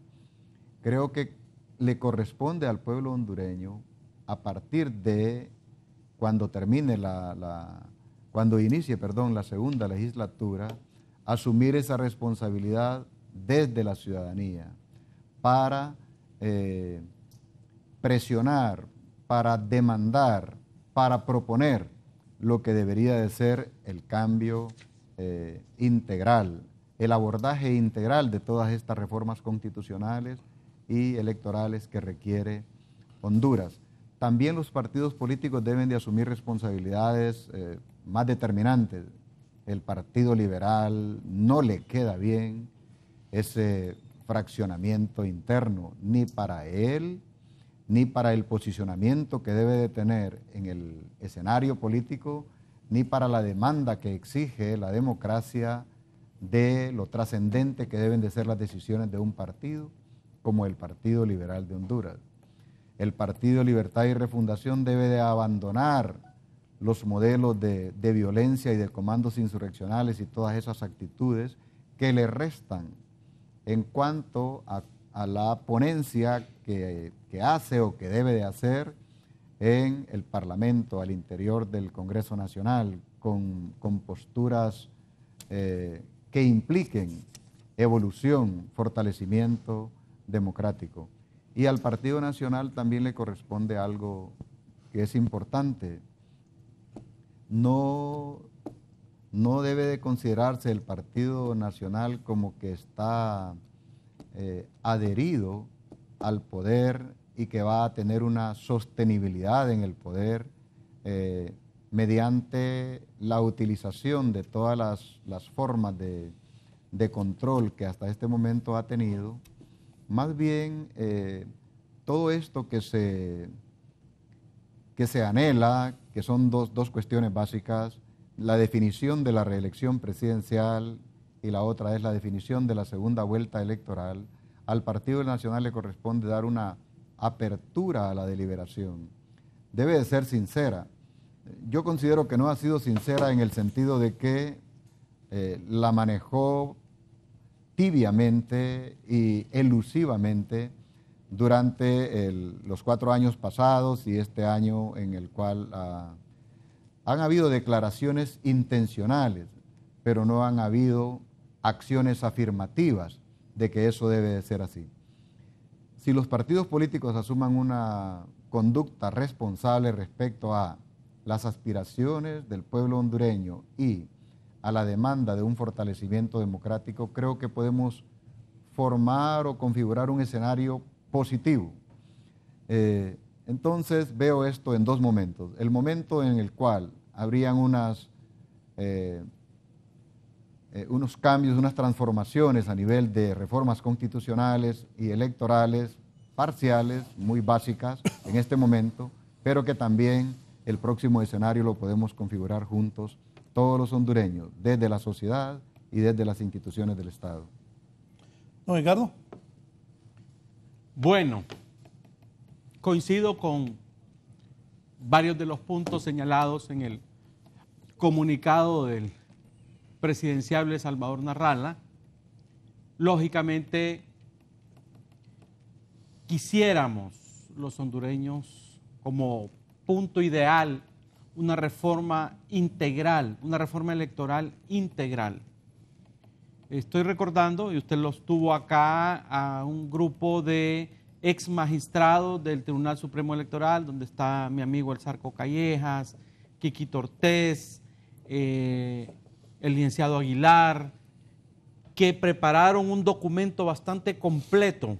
Creo que le corresponde al pueblo hondureño, a partir de cuando termine cuando inicie la segunda legislatura, asumir esa responsabilidad desde la ciudadanía para presionar, para demandar, para proponer lo que debería de ser el cambio integral, el abordaje integral de todas estas reformas constitucionales y electorales que requiere Honduras. También los partidos políticos deben de asumir responsabilidades más determinantes. El Partido Liberal no le queda bien ese fraccionamiento interno, ni para él, ni para el posicionamiento que debe de tener en el escenario político ni para la demanda que exige la democracia de lo trascendente que deben de ser las decisiones de un partido como el Partido Liberal de Honduras. El Partido Libertad y Refundación debe de abandonar los modelos de violencia y de comandos insurreccionales y todas esas actitudes que le restan en cuanto a la ponencia que hace o que debe de hacer en el Parlamento, al interior del Congreso Nacional, con posturas que impliquen evolución, fortalecimiento democrático. Y al Partido Nacional también le corresponde algo que es importante. No debe de considerarse el Partido Nacional como que está adherido al poder y que va a tener una sostenibilidad en el poder mediante la utilización de todas las formas de control que hasta este momento ha tenido. Más bien, todo esto que se anhela, que son dos cuestiones básicas, la definición de la reelección presidencial y la otra es la definición de la segunda vuelta electoral, al Partido Nacional le corresponde dar una apertura a la deliberación. Debe de ser sincera. Yo considero que no ha sido sincera en el sentido de que la manejó tibiamente y elusivamente durante los 4 años pasados y este año en el cual han habido declaraciones intencionales, pero no han habido acciones afirmativas de que eso debe de ser así. Si los partidos políticos asuman una conducta responsable respecto a las aspiraciones del pueblo hondureño y a la demanda de un fortalecimiento democrático, creo que podemos formar o configurar un escenario positivo. Entonces veo esto en 2 momentos. El momento en el cual habrían unos cambios, unas transformaciones a nivel de reformas constitucionales y electorales parciales, muy básicas en este momento, pero que también el próximo escenario lo podemos configurar juntos todos los hondureños, desde la sociedad y desde las instituciones del Estado. ¿No, Ricardo? Bueno, coincido con varios de los puntos señalados en el comunicado del presidenciable Salvador Narrala. Lógicamente, quisiéramos los hondureños como punto ideal una reforma integral, una reforma electoral integral. Estoy recordando, y usted los tuvo acá, a un grupo de ex magistrados del Tribunal Supremo Electoral, donde está mi amigo El Zarco Callejas, Quiquito Ortiz, el licenciado Aguilar, que prepararon un documento bastante completo.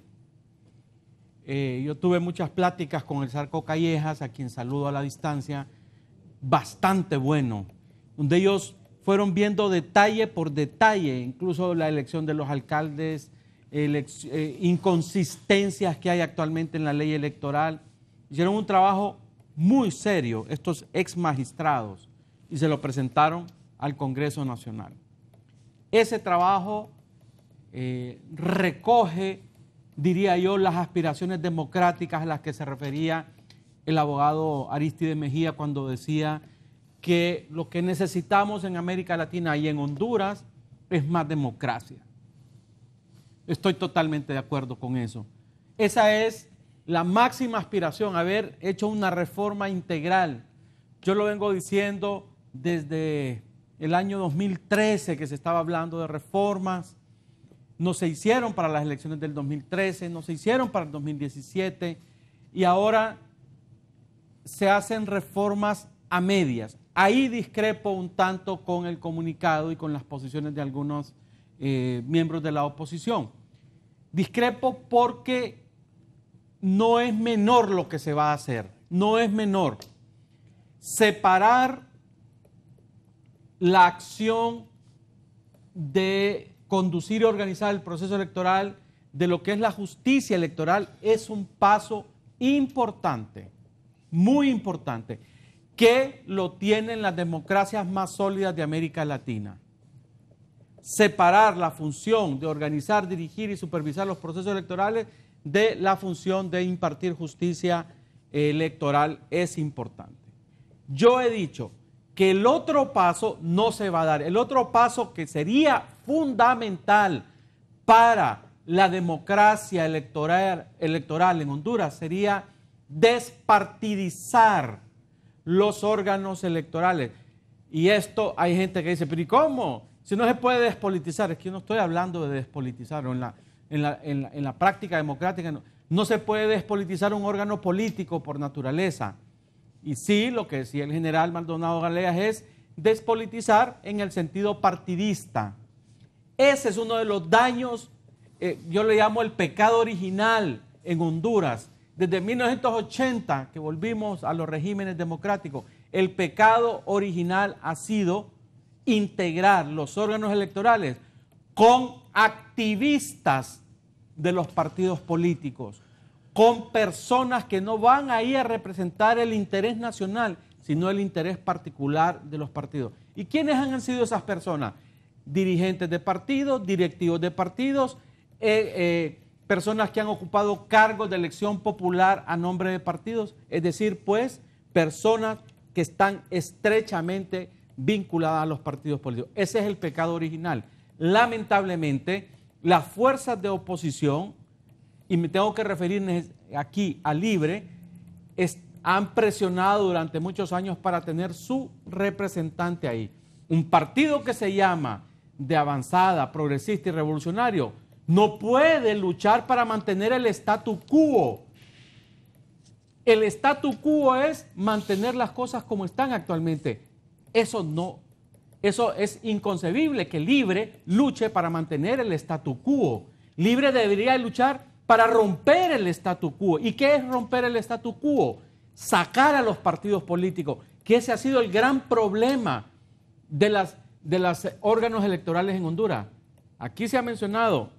Yo tuve muchas pláticas con El Zarco Callejas, a quien saludo a la distancia, bastante bueno, donde ellos fueron viendo detalle por detalle, incluso la elección de los alcaldes, inconsistencias que hay actualmente en la ley electoral. Hicieron un trabajo muy serio estos ex magistrados y se lo presentaron al Congreso Nacional. Ese trabajo recoge, diría yo, las aspiraciones democráticas a las que se refería el abogado Aristide Mejía cuando decía que lo que necesitamos en América Latina y en Honduras es más democracia. Estoy totalmente de acuerdo con eso. Esa es la máxima aspiración, haber hecho una reforma integral. Yo lo vengo diciendo desde el año 2013 que se estaba hablando de reformas. No se hicieron para las elecciones del 2013, no se hicieron para el 2017 y ahora se hacen reformas a medias. Ahí discrepo un tanto con el comunicado y con las posiciones de algunos miembros de la oposición. Discrepo porque no es menor lo que se va a hacer, no es menor. Separar la acción de conducir y organizar el proceso electoral de lo que es la justicia electoral es un paso importante, muy importante. que lo tienen las democracias más sólidas de América Latina. Separar la función de organizar, dirigir y supervisar los procesos electorales de la función de impartir justicia electoral es importante. Yo he dicho que el otro paso no se va a dar. El otro paso que sería fundamental para la democracia electoral en Honduras sería despartidizar los órganos electorales. Y esto hay gente que dice, pero ¿y cómo? Si no se puede despolitizar. Es que yo no estoy hablando de despolitizar. En la práctica democrática no se puede despolitizar un órgano político por naturaleza. Y sí, lo que decía el general Maldonado Galeas es despolitizar en el sentido partidista. Ese es uno de los daños, yo le llamo el pecado original en Honduras. Desde 1980, que volvimos a los regímenes democráticos, el pecado original ha sido integrar los órganos electorales con activistas de los partidos políticos, con personas que no van ahí a representar el interés nacional, sino el interés particular de los partidos. ¿Y quiénes han sido esas personas? Dirigentes de partidos, directivos de partidos, personas que han ocupado cargos de elección popular a nombre de partidos, es decir, pues, personas que están estrechamente vinculadas a los partidos políticos. Ese es el pecado original. Lamentablemente, las fuerzas de oposición, y me tengo que referir aquí a Libre, han presionado durante muchos años para tener su representante ahí. Un partido que se llama de avanzada, progresista y revolucionario no puede luchar para mantener el statu quo. El statu quo es mantener las cosas como están actualmente. Eso es inconcebible que Libre luche para mantener el statu quo. Libre debería luchar para romper el statu quo. ¿Y qué es romper el statu quo? Sacar a los partidos políticos, que ese ha sido el gran problema de los órganos electorales en Honduras. Aquí se ha mencionado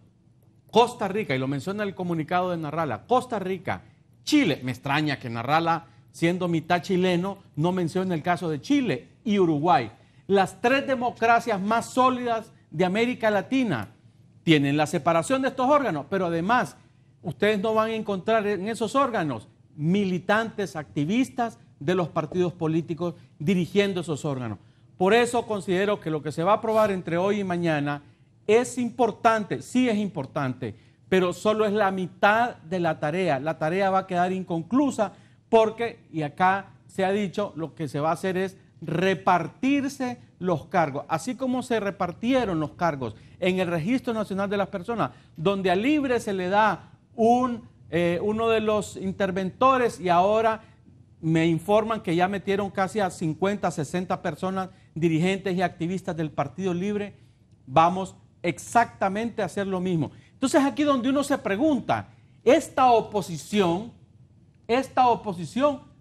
Costa Rica, y lo menciona el comunicado de Narrala, Costa Rica, Chile. Me extraña que Narrala, siendo mitad chileno, no mencione el caso de Chile y Uruguay. Las tres democracias más sólidas de América Latina tienen la separación de estos órganos, pero además ustedes no van a encontrar en esos órganos militantes, activistas de los partidos políticos dirigiendo esos órganos. Por eso considero que lo que se va a aprobar entre hoy y mañana es importante, sí es importante, pero solo es la mitad de la tarea. La tarea va a quedar inconclusa porque, y acá se ha dicho, lo que se va a hacer es repartirse los cargos, así como se repartieron los cargos en el Registro Nacional de las Personas, donde a Libre se le da uno de los interventores y ahora me informan que ya metieron casi a 50, 60 personas, dirigentes y activistas del Partido Libre. Vamos exactamente a hacer lo mismo. Entonces aquí donde uno se pregunta, esta oposición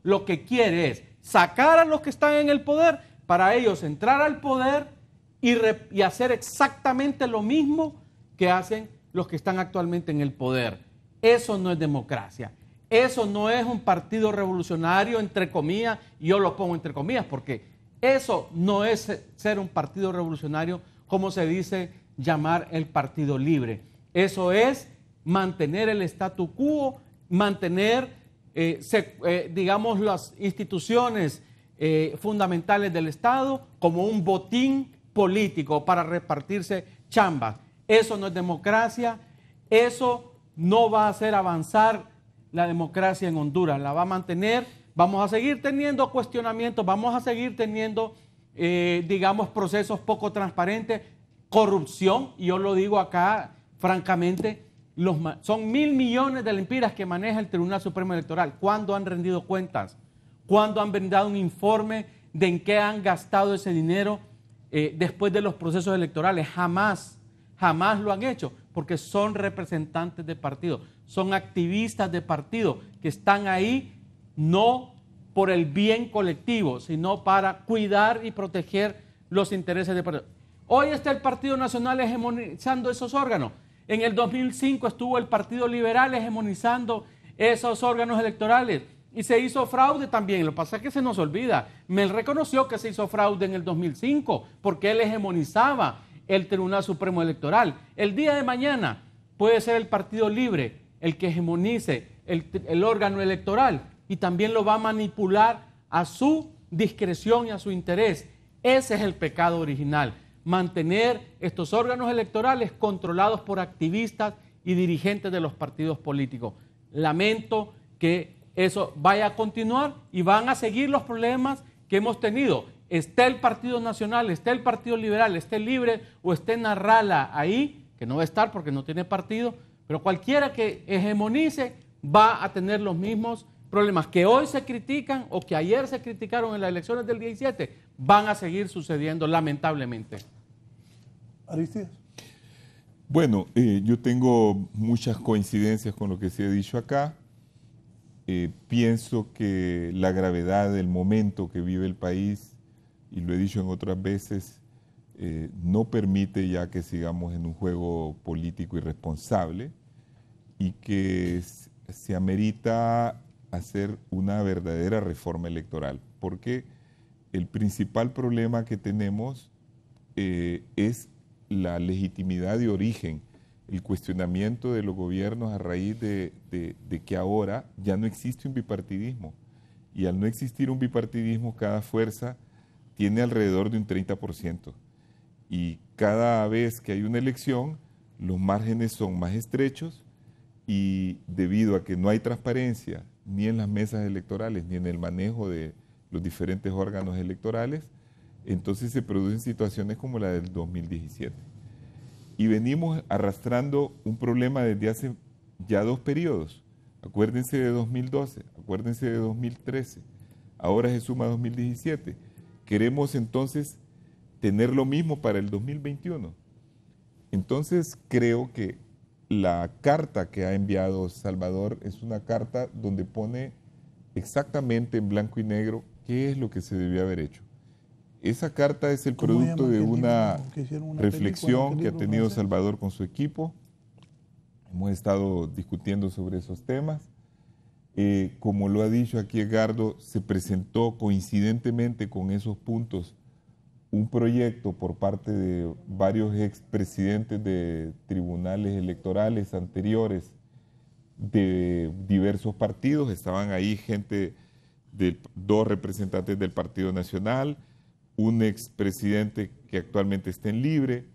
lo que quiere es sacar a los que están en el poder para ellos entrar al poder y hacer exactamente lo mismo que hacen los que están actualmente en el poder. Eso no es democracia. Eso no es un partido revolucionario, entre comillas, y yo lo pongo entre comillas, porque eso no es ser un partido revolucionario, como se dice llamar el Partido Libre. Eso es mantener el statu quo, mantener, digamos, las instituciones fundamentales del Estado como un botín político para repartirse chambas. Eso no es democracia, eso no va a hacer avanzar la democracia en Honduras, la va a mantener. Vamos a seguir teniendo cuestionamientos, vamos a seguir teniendo, digamos, procesos poco transparentes, corrupción, y yo lo digo acá francamente, son 1.000 millones de lempiras que maneja el Tribunal Supremo Electoral. ¿Cuándo han rendido cuentas? ¿Cuándo han brindado un informe de en qué han gastado ese dinero después de los procesos electorales? Jamás lo han hecho, porque son representantes de partido, son activistas de partido que están ahí no por el bien colectivo, sino para cuidar y proteger los intereses de partido. Hoy está el Partido Nacional hegemonizando esos órganos. En el 2005 estuvo el Partido Liberal hegemonizando esos órganos electorales. Y se hizo fraude también. Lo que pasa es que se nos olvida. Mel reconoció que se hizo fraude en el 2005 porque él hegemonizaba el Tribunal Supremo Electoral. El día de mañana puede ser el Partido Libre el que hegemonice el órgano electoral y también lo va a manipular a su discreción y a su interés. Ese es el pecado original. Mantener estos órganos electorales controlados por activistas y dirigentes de los partidos políticos. Lamento que eso vaya a continuar y van a seguir los problemas que hemos tenido. Esté el Partido Nacional, esté el Partido Liberal, esté Libre o esté Narrala ahí, que no va a estar porque no tiene partido, pero cualquiera que hegemonice va a tener los mismos problemas que hoy se critican o que ayer se criticaron en las elecciones del 17, van a seguir sucediendo lamentablemente. Aristides. Bueno, yo tengo muchas coincidencias con lo que se ha dicho acá. Pienso que la gravedad del momento que vive el país, y lo he dicho en otras veces, no permite ya que sigamos en un juego político irresponsable y que se amerita hacer una verdadera reforma electoral, porque el principal problema que tenemos es la legitimidad de origen, el cuestionamiento de los gobiernos a raíz de que ahora ya no existe un bipartidismo. Y al no existir un bipartidismo, cada fuerza tiene alrededor de un 30%. Y cada vez que hay una elección, los márgenes son más estrechos y debido a que no hay transparencia ni en las mesas electorales ni en el manejo de los diferentes órganos electorales, entonces se producen situaciones como la del 2017. Y venimos arrastrando un problema desde hace ya 2 periodos. Acuérdense de 2012, acuérdense de 2013, ahora se suma 2017. Queremos entonces tener lo mismo para el 2021. Entonces creo que la carta que ha enviado Salvador es una carta donde pone exactamente en blanco y negro qué es lo que se debió haber hecho. Esa carta es el producto de una reflexión que ha tenido Salvador con su equipo. Hemos estado discutiendo sobre esos temas. Como lo ha dicho aquí Edgardo, se presentó coincidentemente con esos puntos un proyecto por parte de varios expresidentes de tribunales electorales anteriores de diversos partidos. Estaban ahí gente de 2 representantes del Partido Nacional, un expresidente que actualmente está en Libre,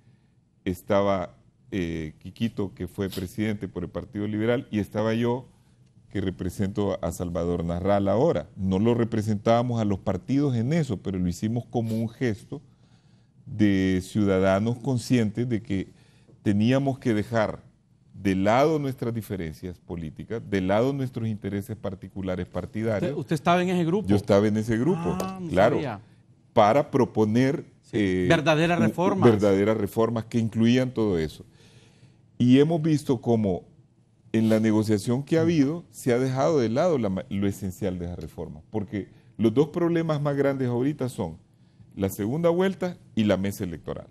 estaba Quiquito, que fue presidente por el Partido Liberal, y estaba yo, que represento a Salvador Narrala ahora. No lo representábamos a los partidos en eso, pero lo hicimos como un gesto de ciudadanos conscientes de que teníamos que dejar de lado nuestras diferencias políticas, de lado nuestros intereses particulares partidarios. ¿Usted estaba en ese grupo? Yo estaba en ese grupo, no claro, sabía. Para proponer verdaderas reformas. Verdaderas reformas que incluían todo eso. Y hemos visto cómo en la negociación que ha habido se ha dejado de lado lo esencial de esa reforma, porque los 2 problemas más grandes ahorita son la segunda vuelta y la mesa electoral.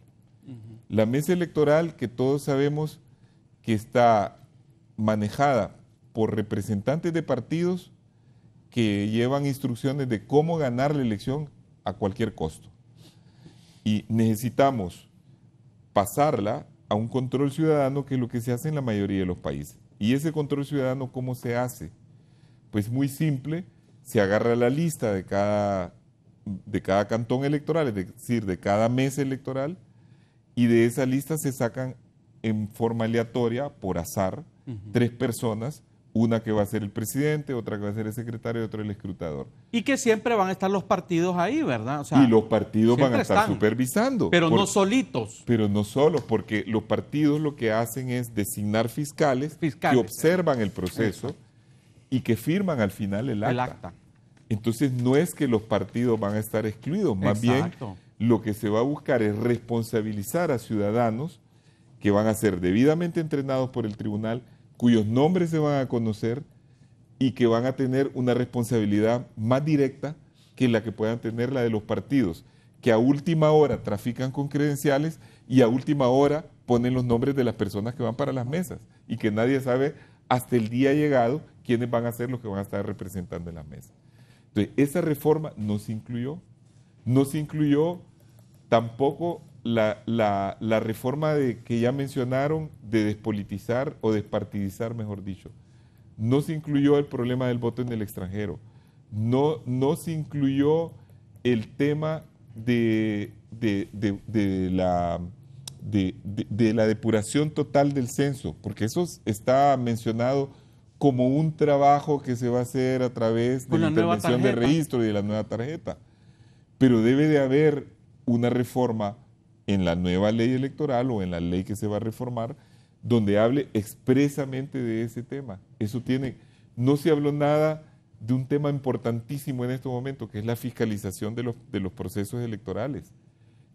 La mesa electoral, que todos sabemos que está manejada por representantes de partidos que llevan instrucciones de cómo ganar la elección a cualquier costo. Y necesitamos pasarla a un control ciudadano, que es lo que se hace en la mayoría de los países. ¿Y ese control ciudadano cómo se hace? Pues muy simple, se agarra la lista de cada cantón electoral, es decir, de cada mesa electoral, y de esa lista se sacan en forma aleatoria, por azar, 3 personas, una que va a ser el presidente, otra que va a ser el secretario y otra el escrutador. Y que siempre van a estar los partidos ahí, ¿verdad? O sea, y los partidos van a estar supervisando. Pero no solitos. Pero no solos, porque los partidos lo que hacen es designar fiscales que observan el proceso y que firman al final el acta. Entonces no es que los partidos van a estar excluidos, más bien lo que se va a buscar es responsabilizar a ciudadanos que van a ser debidamente entrenados por el tribunal, cuyos nombres se van a conocer y que van a tener una responsabilidad más directa que la que puedan tener la de los partidos, que a última hora trafican con credenciales y a última hora ponen los nombres de las personas que van para las mesas y que nadie sabe hasta el día llegado quiénes van a ser los que van a estar representando en la mesa. Entonces, esa reforma no se incluyó. No se incluyó tampoco la reforma que ya mencionaron de despolitizar o despartidizar, mejor dicho. No se incluyó el problema del voto en el extranjero. No se incluyó el tema de la depuración total del censo, porque eso está mencionado como un trabajo que se va a hacer a través de la intervención de registro y de la nueva tarjeta. Pero debe de haber una reforma en la nueva ley electoral o en la ley que se va a reformar donde hable expresamente de ese tema. No se habló nada de un tema importantísimo en este momento, que es la fiscalización de los procesos electorales.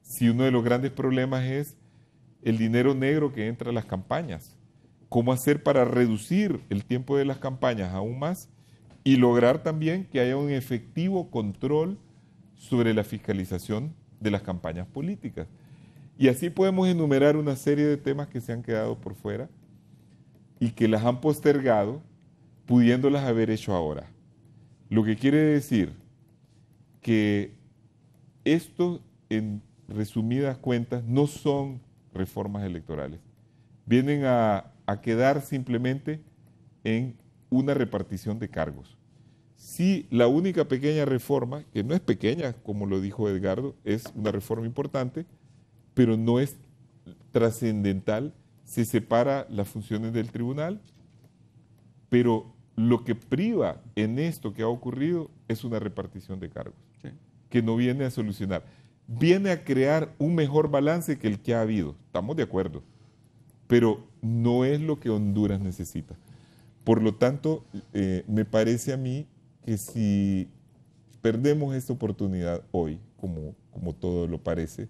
Si uno de los grandes problemas es el dinero negro que entra a las campañas, ¿cómo hacer para reducir el tiempo de las campañas aún más y lograr también que haya un efectivo control sobre la fiscalización de las campañas políticas? Y así podemos enumerar una serie de temas que se han quedado por fuera y que las han postergado, pudiéndolas haber hecho ahora. Lo que quiere decir que esto, en resumidas cuentas, no son reformas electorales. Vienen a quedar simplemente en una repartición de cargos. Sí, la única pequeña reforma, que no es pequeña, como lo dijo Edgardo, es una reforma importante, pero no es trascendental, se separa las funciones del tribunal, pero lo que priva en esto que ha ocurrido es una repartición de cargos, sí, que no viene a solucionar. Viene a crear un mejor balance que el que ha habido, estamos de acuerdo, pero no es lo que Honduras necesita. Por lo tanto, me parece a mí que si perdemos esta oportunidad hoy, como todo lo parece,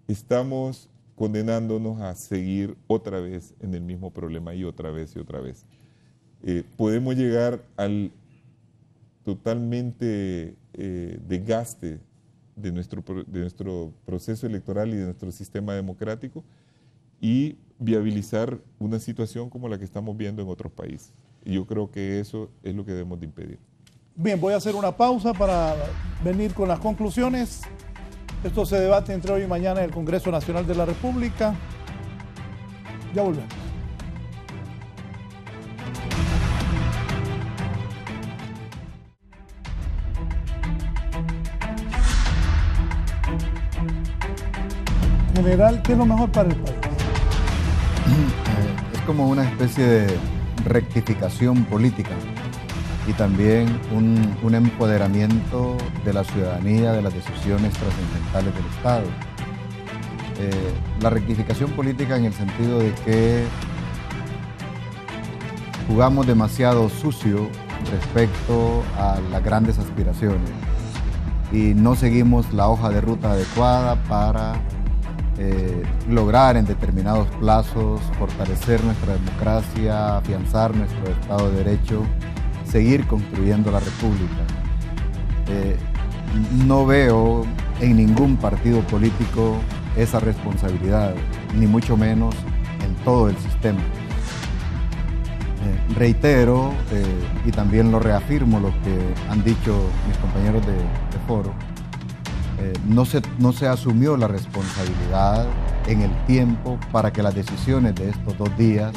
estamos condenándonos a seguir otra vez en el mismo problema y otra vez y otra vez. Podemos llegar al totalmente desgaste de nuestro proceso electoral y de nuestro sistema democrático y viabilizar una situación como la que estamos viendo en otros países. Y yo creo que eso es lo que debemos de impedir. Bien, voy a hacer una pausa para venir con las conclusiones. Esto se debate entre hoy y mañana en el Congreso Nacional de la República. Ya volvemos. General, ¿qué es lo mejor para el país? Es como una especie de rectificación política y también un empoderamiento de la ciudadanía de las decisiones trascendentales del Estado. La rectificación política en el sentido de que jugamos demasiado sucio respecto a las grandes aspiraciones y no seguimos la hoja de ruta adecuada para lograr en determinados plazos fortalecer nuestra democracia, afianzar nuestro Estado de Derecho, seguir construyendo la República. No veo en ningún partido político esa responsabilidad, ni mucho menos en todo el sistema. Reitero y también lo reafirmo lo que han dicho mis compañeros de foro. No se asumió la responsabilidad en el tiempo para que las decisiones de estos 2 días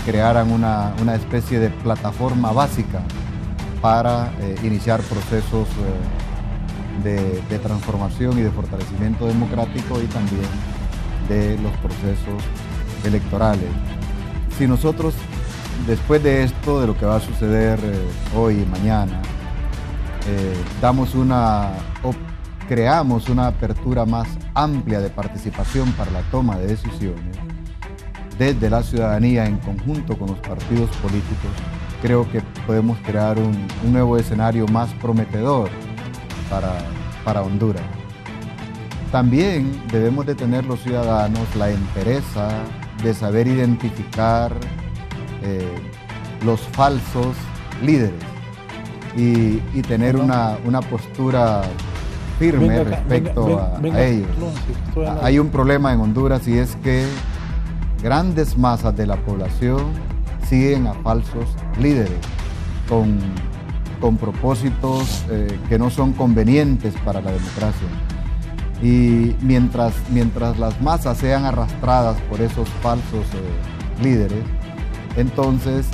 crearan una especie de plataforma básica para iniciar procesos de transformación y de fortalecimiento democrático y también de los procesos electorales. Si nosotros, después de esto, de lo que va a suceder hoy y mañana, creamos una apertura más amplia de participación para la toma de decisiones desde la ciudadanía en conjunto con los partidos políticos, creo que podemos crear un nuevo escenario más prometedor para Honduras. También debemos de tener los ciudadanos la entereza de saber identificar los falsos líderes y tener una postura firme respecto a ellos. Hay un problema en Honduras y es que grandes masas de la población siguen a falsos líderes con propósitos que no son convenientes para la democracia. Y mientras las masas sean arrastradas por esos falsos líderes, entonces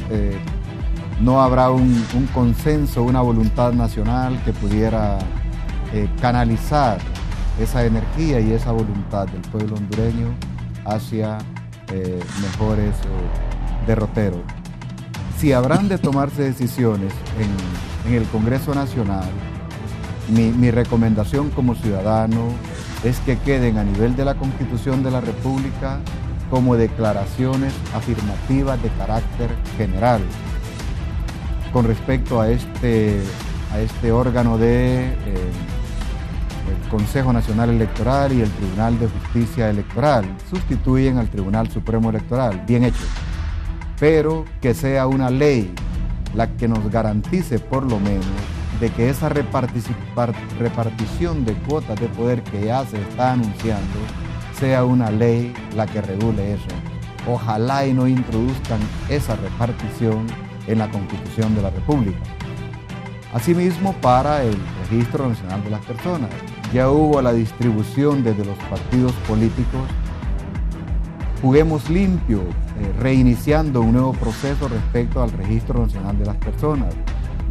no habrá un consenso, una voluntad nacional que pudiera canalizar esa energía y esa voluntad del pueblo hondureño hacia mejores derroteros. Si habrán de tomarse decisiones en el Congreso Nacional, mi recomendación como ciudadano es que queden a nivel de la Constitución de la República como declaraciones afirmativas de carácter general con respecto a este órgano de el Consejo Nacional Electoral y el Tribunal de Justicia Electoral. Sustituyen al Tribunal Supremo Electoral, bien hecho, pero que sea una ley la que nos garantice por lo menos de que esa repartición de cuotas de poder que ya se está anunciando sea una ley la que regule eso. Ojalá y no introduzcan esa repartición en la Constitución de la República. Asimismo, para el Registro Nacional de las Personas, ya hubo la distribución desde los partidos políticos. Juguemos limpio, reiniciando un nuevo proceso respecto al Registro Nacional de las Personas.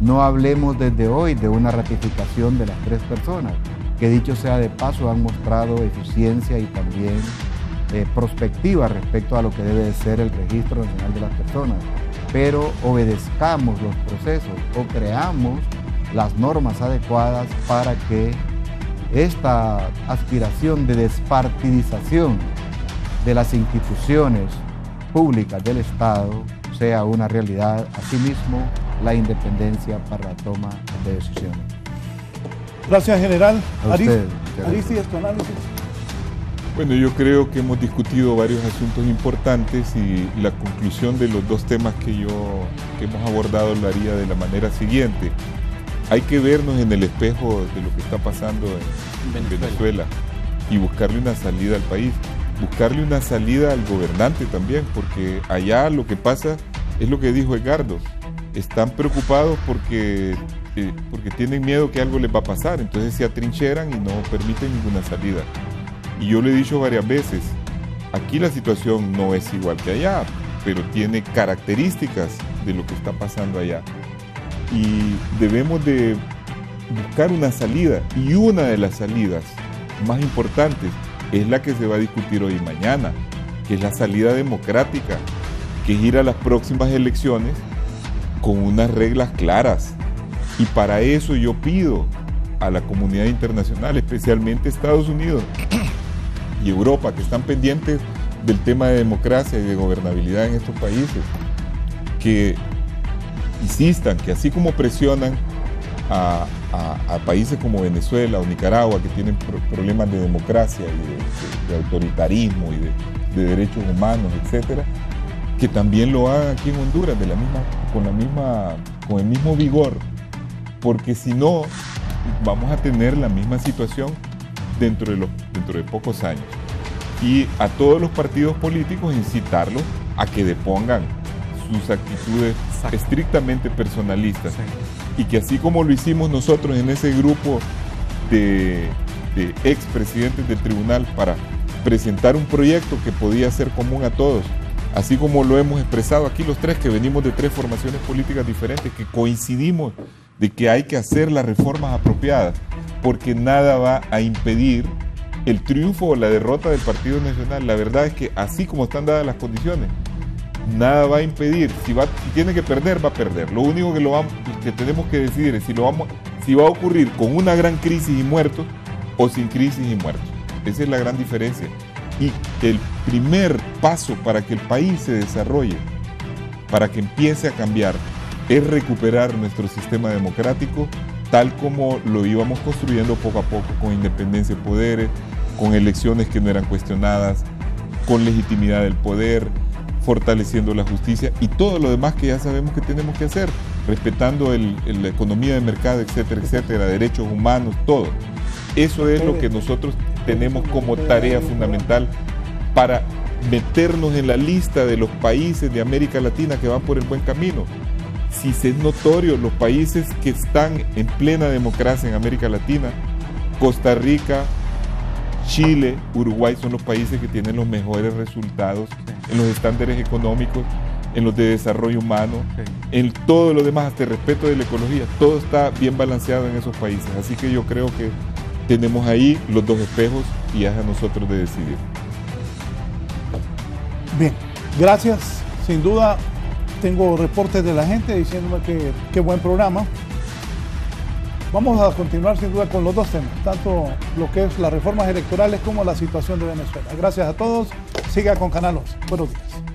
No hablemos desde hoy de una ratificación de las 3 personas, que dicho sea de paso han mostrado eficiencia y también prospectiva respecto a lo que debe de ser el Registro Nacional de las Personas. Pero obedezcamos los procesos o creamos las normas adecuadas para que esta aspiración de despartidización de las instituciones públicas del Estado sea una realidad. Asimismo, la independencia para la toma de decisiones. Gracias, general. Aristis, tu análisis. Bueno, yo creo que hemos discutido varios asuntos importantes y la conclusión de los 2 temas que hemos abordado lo haría de la manera siguiente. Hay que vernos en el espejo de lo que está pasando en Venezuela y buscarle una salida al país, buscarle una salida al gobernante también, porque allá lo que pasa es lo que dijo Edgardo. Están preocupados porque tienen miedo que algo les va a pasar, entonces se atrincheran y no permiten ninguna salida. Y yo le he dicho varias veces, aquí la situación no es igual que allá, pero tiene características de lo que está pasando allá. Y debemos de buscar una salida, y una de las salidas más importantes es la que se va a discutir hoy y mañana, que es la salida democrática, que es ir a las próximas elecciones con unas reglas claras. Y para eso yo pido a la comunidad internacional, especialmente Estados Unidos y Europa, que están pendientes del tema de democracia y de gobernabilidad en estos países, que insistan, que así como presionan a países como Venezuela o Nicaragua, que tienen problemas de democracia y de autoritarismo y de derechos humanos, etcétera, que también lo hagan aquí en Honduras con el mismo vigor, porque si no vamos a tener la misma situación dentro de pocos años. Y a todos los partidos políticos incitarlos a que depongan sus actitudes estrictamente personalistas, y que así como lo hicimos nosotros en ese grupo de expresidentes del tribunal para presentar un proyecto que podía ser común a todos, así como lo hemos expresado aquí los 3 que venimos de 3 formaciones políticas diferentes, que coincidimos de que hay que hacer las reformas apropiadas, porque nada va a impedir el triunfo o la derrota del Partido Nacional. La verdad es que así como están dadas las condiciones, nada va a impedir. Si tiene que perder, va a perder. Lo único que tenemos que decidir es si va a ocurrir con una gran crisis y muertos o sin crisis y muertos. Esa es la gran diferencia. Y el primer paso para que el país se desarrolle, para que empiece a cambiar, es recuperar nuestro sistema democrático tal como lo íbamos construyendo poco a poco, con independencia de poderes, con elecciones que no eran cuestionadas, con legitimidad del poder, fortaleciendo la justicia y todo lo demás que ya sabemos que tenemos que hacer, respetando la economía de mercado, etcétera, etcétera, derechos humanos, todo. Eso es lo que nosotros tenemos como tarea fundamental para meternos en la lista de los países de América Latina que van por el buen camino. Si es notorio, los países que están en plena democracia en América Latina, Costa Rica, Chile, Uruguay son los países que tienen los mejores resultados en los estándares económicos, en los de desarrollo humano, en todo lo demás, hasta el respeto de la ecología. Todo está bien balanceado en esos países. Así que yo creo que tenemos ahí los dos espejos y es a nosotros de decidir. Bien, gracias. Sin duda, tengo reportes de la gente diciéndome que qué buen programa. Vamos a continuar sin duda con los dos temas, tanto lo que es las reformas electorales como la situación de Venezuela. Gracias a todos. Siga con Canal 11. Buenos días.